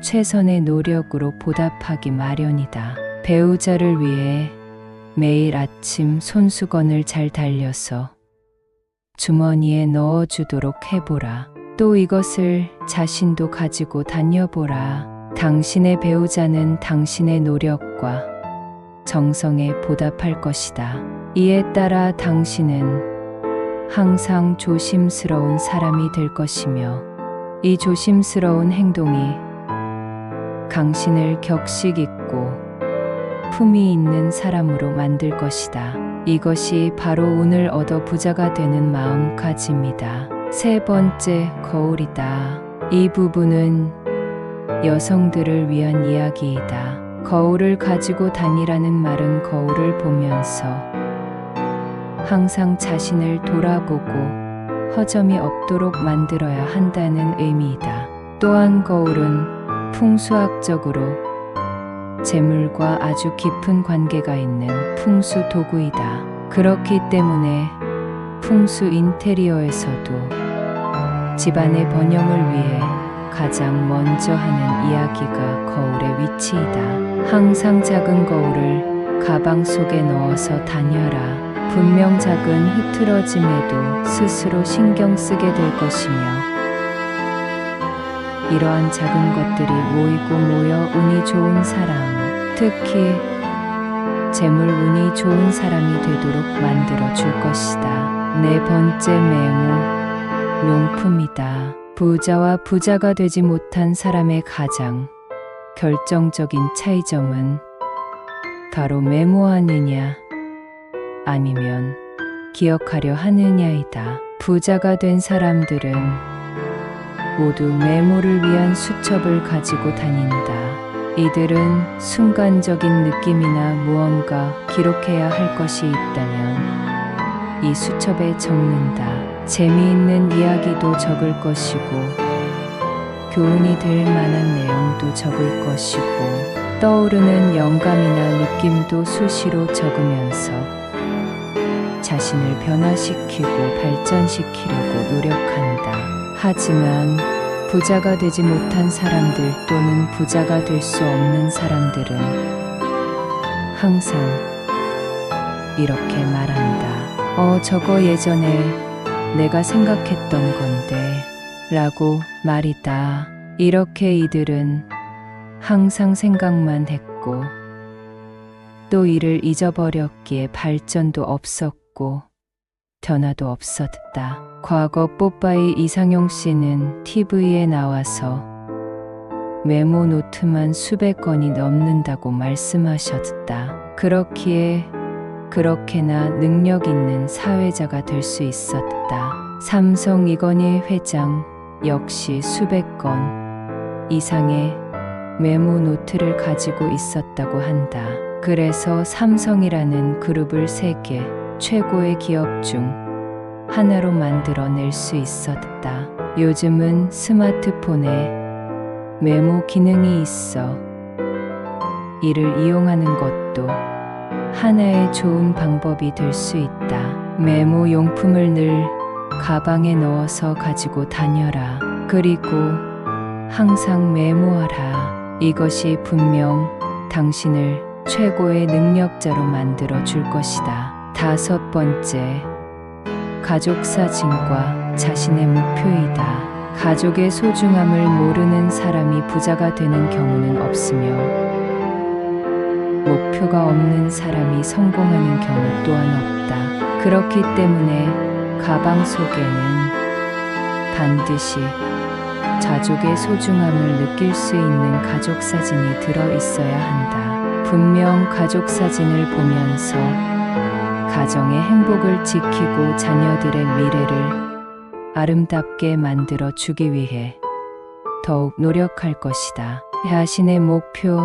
최선의 노력으로 보답하기 마련이다. 배우자를 위해 매일 아침 손수건을 잘 달려서 주머니에 넣어주도록 해보라. 또 이것을 자신도 가지고 다녀보라. 당신의 배우자는 당신의 노력과 정성에 보답할 것이다. 이에 따라 당신은 항상 조심스러운 사람이 될 것이며 이 조심스러운 행동이 당신을 격식 있고 품위 있는 사람으로 만들 것이다. 이것이 바로 운을 얻어 부자가 되는 마음가짐이다. 세 번째, 거울이다. 이 부분은 여성들을 위한 이야기이다. 거울을 가지고 다니라는 말은 거울을 보면서 항상 자신을 돌아보고 허점이 없도록 만들어야 한다는 의미이다. 또한 거울은 풍수학적으로 재물과 아주 깊은 관계가 있는 풍수 도구이다. 그렇기 때문에 풍수 인테리어에서도 집안의 번영을 위해 가장 먼저 하는 이야기가 거울의 위치이다. 항상 작은 거울을 가방 속에 넣어서 다녀라. 분명 작은 흐트러짐에도 스스로 신경 쓰게 될 것이며 이러한 작은 것들이 모이고 모여 운이 좋은 사람, 특히 재물 운이 좋은 사람이 되도록 만들어 줄 것이다. 네 번째, 메모, 용품이다. 부자와 부자가 되지 못한 사람의 가장 결정적인 차이점은 바로 메모하느냐 아니면 기억하려 하느냐이다. 부자가 된 사람들은 모두 메모를 위한 수첩을 가지고 다닌다. 이들은 순간적인 느낌이나 무언가 기록해야 할 것이 있다면 이 수첩에 적는다. 재미있는 이야기도 적을 것이고 교훈이 될 만한 내용도 적을 것이고 떠오르는 영감이나 느낌도 수시로 적으면서 자신을 변화시키고 발전시키려고 노력한다. 하지만 부자가 되지 못한 사람들 또는 부자가 될 수 없는 사람들은 항상 이렇게 말한다. 저거 예전에 내가 생각했던 건데 라고 말이다. 이렇게 이들은 항상 생각만 했고 또 이를 잊어버렸기에 발전도 없었고 변화도 없었다. 과거 뽀빠이 이상용 씨는 TV에 나와서 메모 노트만 수백 건이 넘는다고 말씀하셨다. 그렇기에 그렇게나 능력 있는 사회자가 될 수 있었다. 삼성 이건희 회장 역시 수백 건 이상의 메모 노트를 가지고 있었다고 한다. 그래서 삼성이라는 그룹을 세계 최고의 기업 중 하나로 만들어낼 수 있었다. 요즘은 스마트폰에 메모 기능이 있어 이를 이용하는 것도 하나의 좋은 방법이 될 수 있다. 메모 용품을 늘 가방에 넣어서 가지고 다녀라. 그리고 항상 메모하라. 이것이 분명 당신을 최고의 능력자로 만들어 줄 것이다. 다섯 번째, 가족 사진과 자신의 목표이다. 가족의 소중함을 모르는 사람이 부자가 되는 경우는 없으며 목표가 없는 사람이 성공하는 경우 또한 없다. 그렇기 때문에 가방 속에는 반드시 가족의 소중함을 느낄 수 있는 가족 사진이 들어 있어야 한다. 분명 가족 사진을 보면서 가정의 행복을 지키고 자녀들의 미래를 아름답게 만들어 주기 위해 더욱 노력할 것이다. 자신의 목표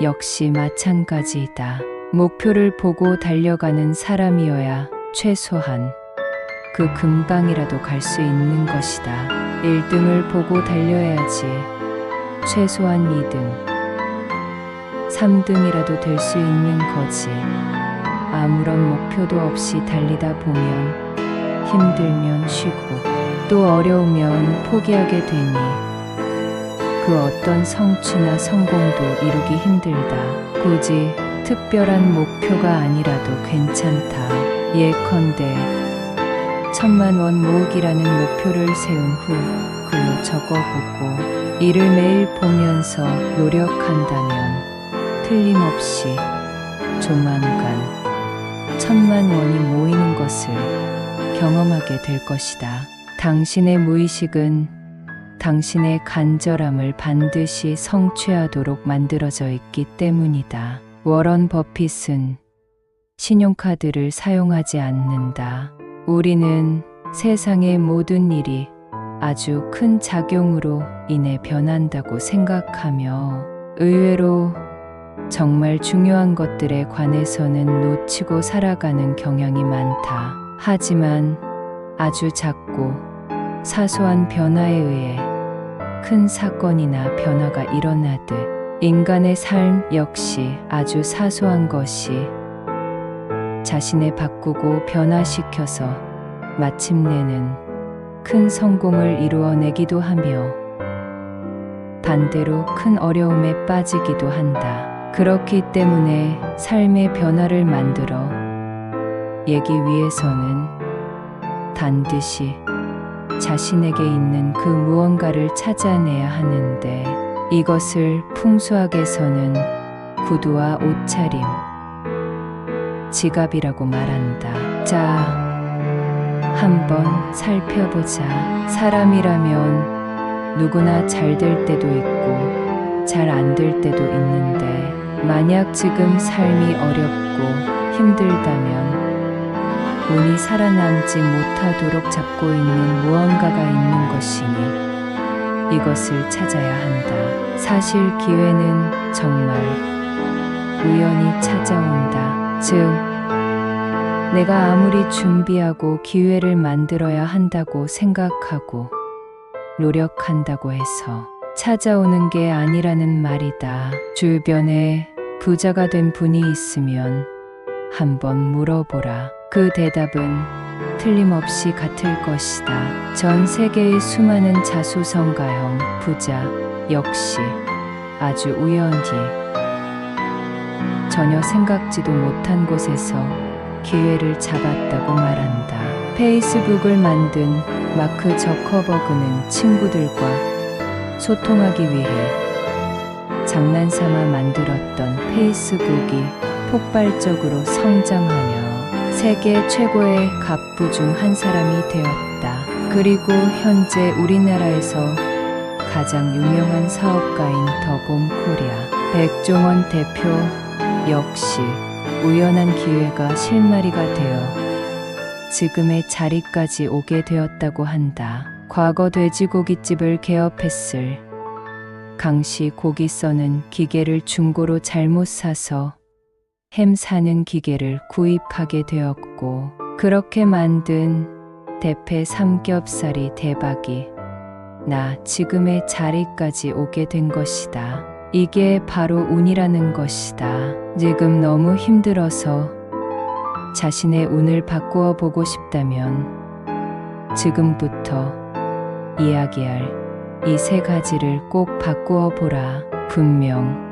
역시 마찬가지이다. 목표를 보고 달려가는 사람이어야 최소한 그 근방이라도 갈 수 있는 것이다. 1등을 보고 달려야지 최소한 2등, 3등이라도 될 수 있는 거지. 아무런 목표도 없이 달리다 보면 힘들면 쉬고 또 어려우면 포기하게 되니 그 어떤 성취나 성공도 이루기 힘들다. 굳이 특별한 목표가 아니라도 괜찮다. 예컨대 1000만 원 모으기라는 목표를 세운 후 글로 적어보고 이를 매일 보면서 노력한다면 틀림없이 조만간 1000만 원이 모이는 것을 경험하게 될 것이다. 당신의 무의식은 당신의 간절함을 반드시 성취하도록 만들어져 있기 때문이다. 워런 버핏은 신용카드를 사용하지 않는다. 우리는 세상의 모든 일이 아주 큰 작용으로 인해 변한다고 생각하며 의외로 정말 중요한 것들에 관해서는 놓치고 살아가는 경향이 많다. 하지만 아주 작고 사소한 변화에 의해 큰 사건이나 변화가 일어나듯 인간의 삶 역시 아주 사소한 것이 자신을 바꾸고 변화시켜서 마침내는 큰 성공을 이루어내기도 하며 반대로 큰 어려움에 빠지기도 한다. 그렇기 때문에 삶의 변화를 만들어 내기 위해서는 반드시 자신에게 있는 그 무언가를 찾아내야 하는데 이것을 풍수학에서는 구두와 옷차림, 지갑이라고 말한다. 자, 한번 살펴보자. 사람이라면 누구나 잘 될 때도 있고 잘 안 될 때도 있는데 만약 지금 삶이 어렵고 힘들다면 운이 살아남지 못하도록 잡고 있는 무언가가 있는 것이니 이것을 찾아야 한다. 사실 기회는 정말 우연히 찾아온다. 즉, 내가 아무리 준비하고 기회를 만들어야 한다고 생각하고 노력한다고 해서 찾아오는 게 아니라는 말이다. 주변에 부자가 된 분이 있으면 한번 물어보라. 그 대답은 틀림없이 같을 것이다. 전 세계의 수많은 자수성가형 부자 역시 아주 우연히 전혀 생각지도 못한 곳에서 기회를 잡았다고 말한다. 페이스북을 만든 마크 저커버그는 친구들과 소통하기 위해 장난삼아 만들었던 페이스북이 폭발적으로 성장하며 세계 최고의 갑부 중 한 사람이 되었다. 그리고 현재 우리나라에서 가장 유명한 사업가인 더곰 코리아 백종원 대표 역시 우연한 기회가 실마리가 되어 지금의 자리까지 오게 되었다고 한다. 과거 돼지고깃집을 개업했을 강씨 고기 써는 기계를 중고로 잘못 사서 햄 사는 기계를 구입하게 되었고 그렇게 만든 대패 삼겹살이 대박이 나 지금의 자리까지 오게 된 것이다. 이게 바로 운이라는 것이다. 지금 너무 힘들어서 자신의 운을 바꾸어 보고 싶다면 지금부터 이야기할 이 3가지를 꼭 바꾸어 보라. 분명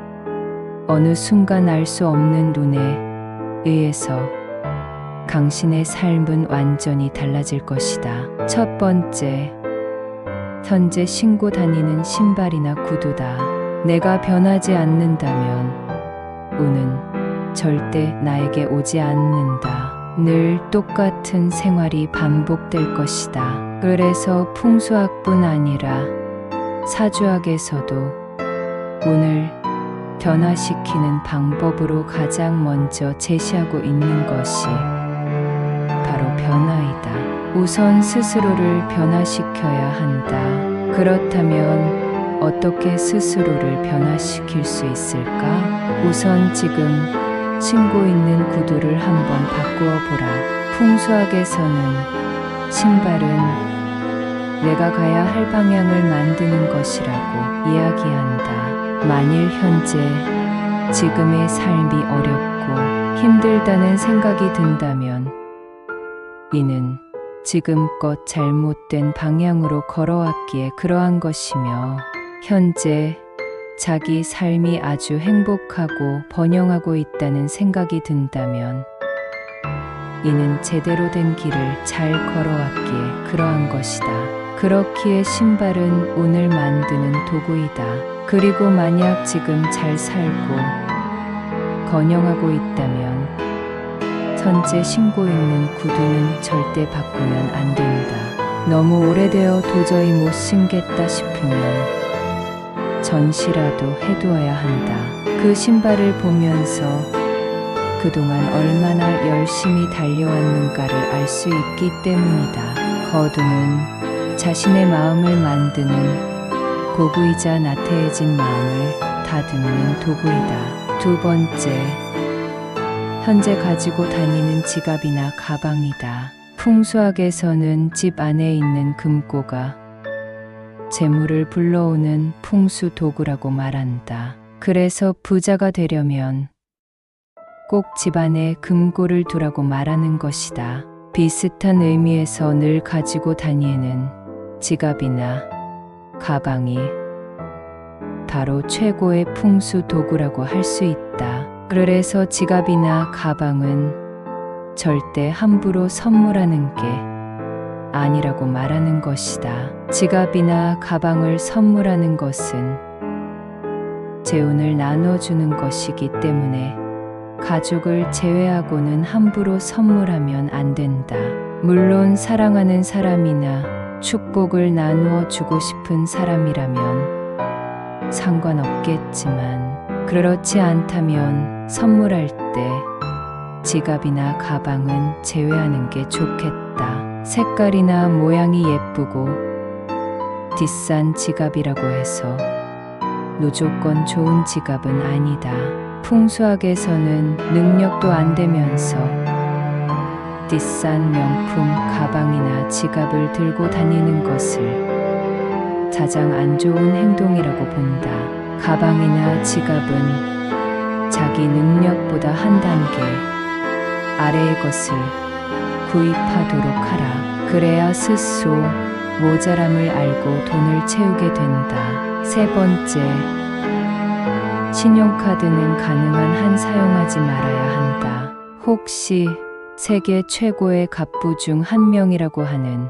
어느 순간 알 수 없는 눈에 의해서 당신의 삶은 완전히 달라질 것이다. 첫 번째, 현재 신고 다니는 신발이나 구두다. 내가 변하지 않는다면 운은 절대 나에게 오지 않는다. 늘 똑같은 생활이 반복될 것이다. 그래서 풍수학뿐 아니라 사주학에서도 운을 변화시키는 방법으로 가장 먼저 제시하고 있는 것이 바로 변화이다. 우선 스스로를 변화시켜야 한다. 그렇다면 어떻게 스스로를 변화시킬 수 있을까? 우선 지금 신고 있는 구두를 한번 바꾸어 보라. 풍수학에서는 신발은 내가 가야 할 방향을 만드는 것이라고 이야기한다. 만일 현재 지금의 삶이 어렵고 힘들다는 생각이 든다면 이는 지금껏 잘못된 방향으로 걸어왔기에 그러한 것이며 현재 자기 삶이 아주 행복하고 번영하고 있다는 생각이 든다면 이는 제대로 된 길을 잘 걸어왔기에 그러한 것이다. 그렇기에 신발은 운을 만드는 도구이다. 그리고 만약 지금 잘 살고 건영하고 있다면 현재 신고 있는 구두는 절대 바꾸면 안 된다. 너무 오래되어 도저히 못 신겠다 싶으면 전시라도 해두어야 한다. 그 신발을 보면서 그동안 얼마나 열심히 달려왔는가를 알 수 있기 때문이다. 거두는 자신의 마음을 만드는 고구이자 나태해진 마음을 다듬는 도구이다. 두 번째, 현재 가지고 다니는 지갑이나 가방이다. 풍수학에서는 집 안에 있는 금고가 재물을 불러오는 풍수 도구라고 말한다. 그래서 부자가 되려면 꼭 집안에 금고를 두라고 말하는 것이다. 비슷한 의미에서 늘 가지고 다니는 지갑이나 가방이 바로 최고의 풍수 도구라고 할 수 있다. 그래서 지갑이나 가방은 절대 함부로 선물하는 게 아니라고 말하는 것이다. 지갑이나 가방을 선물하는 것은 재운을 나눠주는 것이기 때문에 가족을 제외하고는 함부로 선물하면 안 된다. 물론 사랑하는 사람이나 축복을 나누어 주고 싶은 사람이라면 상관없겠지만 그렇지 않다면 선물할 때 지갑이나 가방은 제외하는 게 좋겠다. 색깔이나 모양이 예쁘고 비싼 지갑이라고 해서 무조건 좋은 지갑은 아니다. 풍수학에서는 능력도 안 되면서 비싼 명품 가방이나 지갑을 들고 다니는 것을 가장 안 좋은 행동이라고 본다. 가방이나 지갑은 자기 능력보다 한 단계 아래의 것을 구입하도록 하라. 그래야 스스로 모자람을 알고 돈을 채우게 된다. 세 번째, 신용카드는 가능한 한 사용하지 말아야 한다. 혹시 세계 최고의 갑부 중 한 명이라고 하는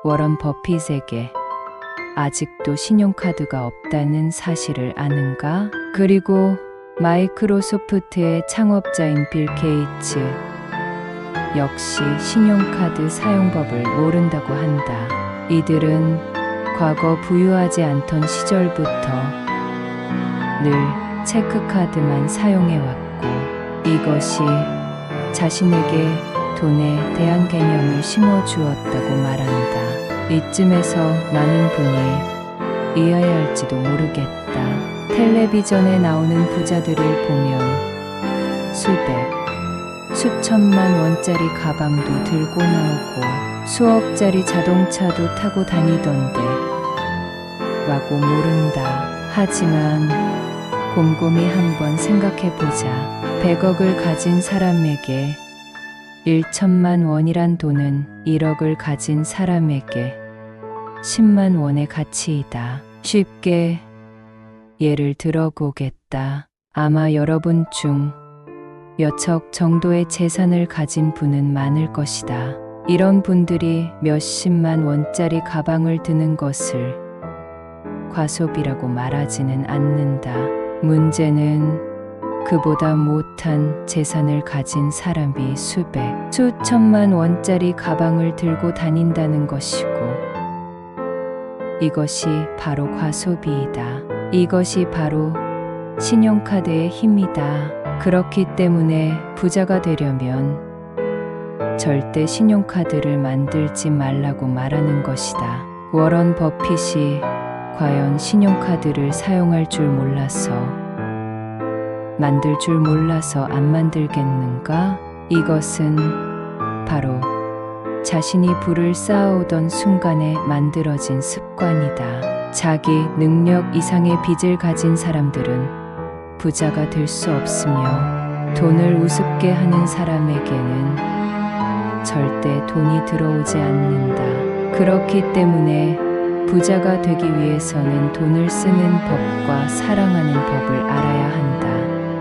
워런 버핏에게 아직도 신용카드가 없다는 사실을 아는가? 그리고 마이크로소프트의 창업자인 빌 게이츠 역시 신용카드 사용법을 모른다고 한다. 이들은 과거 부유하지 않던 시절부터 늘 체크카드만 사용해왔고 이것이 자신에게 돈에 대한 개념을 심어주었다고 말한다. 이쯤에서 많은 분이 이해할지도 모르겠다. 텔레비전에 나오는 부자들을 보면 수백, 수천만 원짜리 가방도 들고 나오고 수억짜리 자동차도 타고 다니던데 라고 모른다. 하지만 곰곰이 한번 생각해보자. 100억을 가진 사람에게 1천만 원이란 돈은 1억을 가진 사람에게 10만 원의 가치이다. 쉽게 예를 들어보겠다. 아마 여러분 중 몇억 정도의 재산을 가진 분은 많을 것이다. 이런 분들이 몇십만 원짜리 가방을 드는 것을 과소비라고 말하지는 않는다. 문제는 그보다 못한 재산을 가진 사람이 수백, 수천만 원짜리 가방을 들고 다닌다는 것이고 이것이 바로 과소비이다. 이것이 바로 신용카드의 힘이다. 그렇기 때문에 부자가 되려면 절대 신용카드를 만들지 말라고 말하는 것이다. 워런 버핏이 과연 신용카드를 사용할 줄 몰라서, 만들 줄 몰라서 안 만들겠는가? 이것은 바로 자신이 부를 쌓아오던 순간에 만들어진 습관이다. 자기 능력 이상의 빚을 가진 사람들은 부자가 될 수 없으며, 돈을 우습게 하는 사람에게는 절대 돈이 들어오지 않는다. 그렇기 때문에 부자가 되기 위해서는 돈을 쓰는 법과 사랑하는 법을 알아야 한다.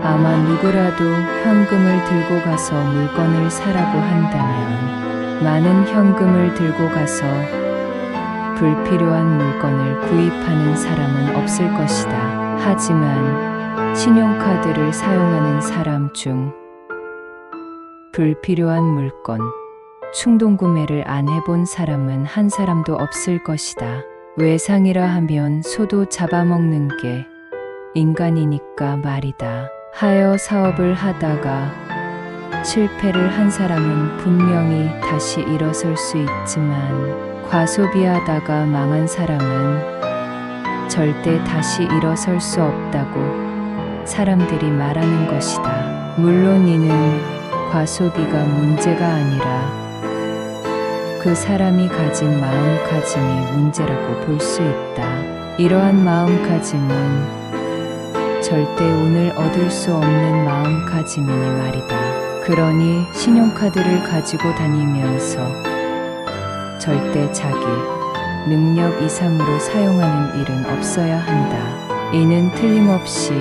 아마 누구라도 현금을 들고 가서 물건을 사라고 한다면 많은 현금을 들고 가서 불필요한 물건을 구입하는 사람은 없을 것이다. 하지만 신용카드를 사용하는 사람 중 불필요한 물건, 충동구매를 안 해본 사람은 한 사람도 없을 것이다. 외상이라 하면 소도 잡아먹는 게 인간이니까 말이다. 하여 사업을 하다가 실패를 한 사람은 분명히 다시 일어설 수 있지만, 과소비하다가 망한 사람은 절대 다시 일어설 수 없다고 사람들이 말하는 것이다. 물론 이는 과소비가 문제가 아니라 그 사람이 가진 마음가짐이 문제라고 볼 수 있다. 이러한 마음가짐은 절대 오늘 얻을 수 없는 마음가짐이니 말이다. 그러니 신용카드를 가지고 다니면서 절대 자기 능력 이상으로 사용하는 일은 없어야 한다. 이는 틀림없이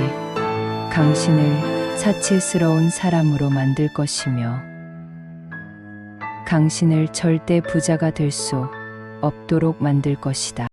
당신을 사치스러운 사람으로 만들 것이며, 당신을 절대 부자가 될 수 없도록 만들 것이다.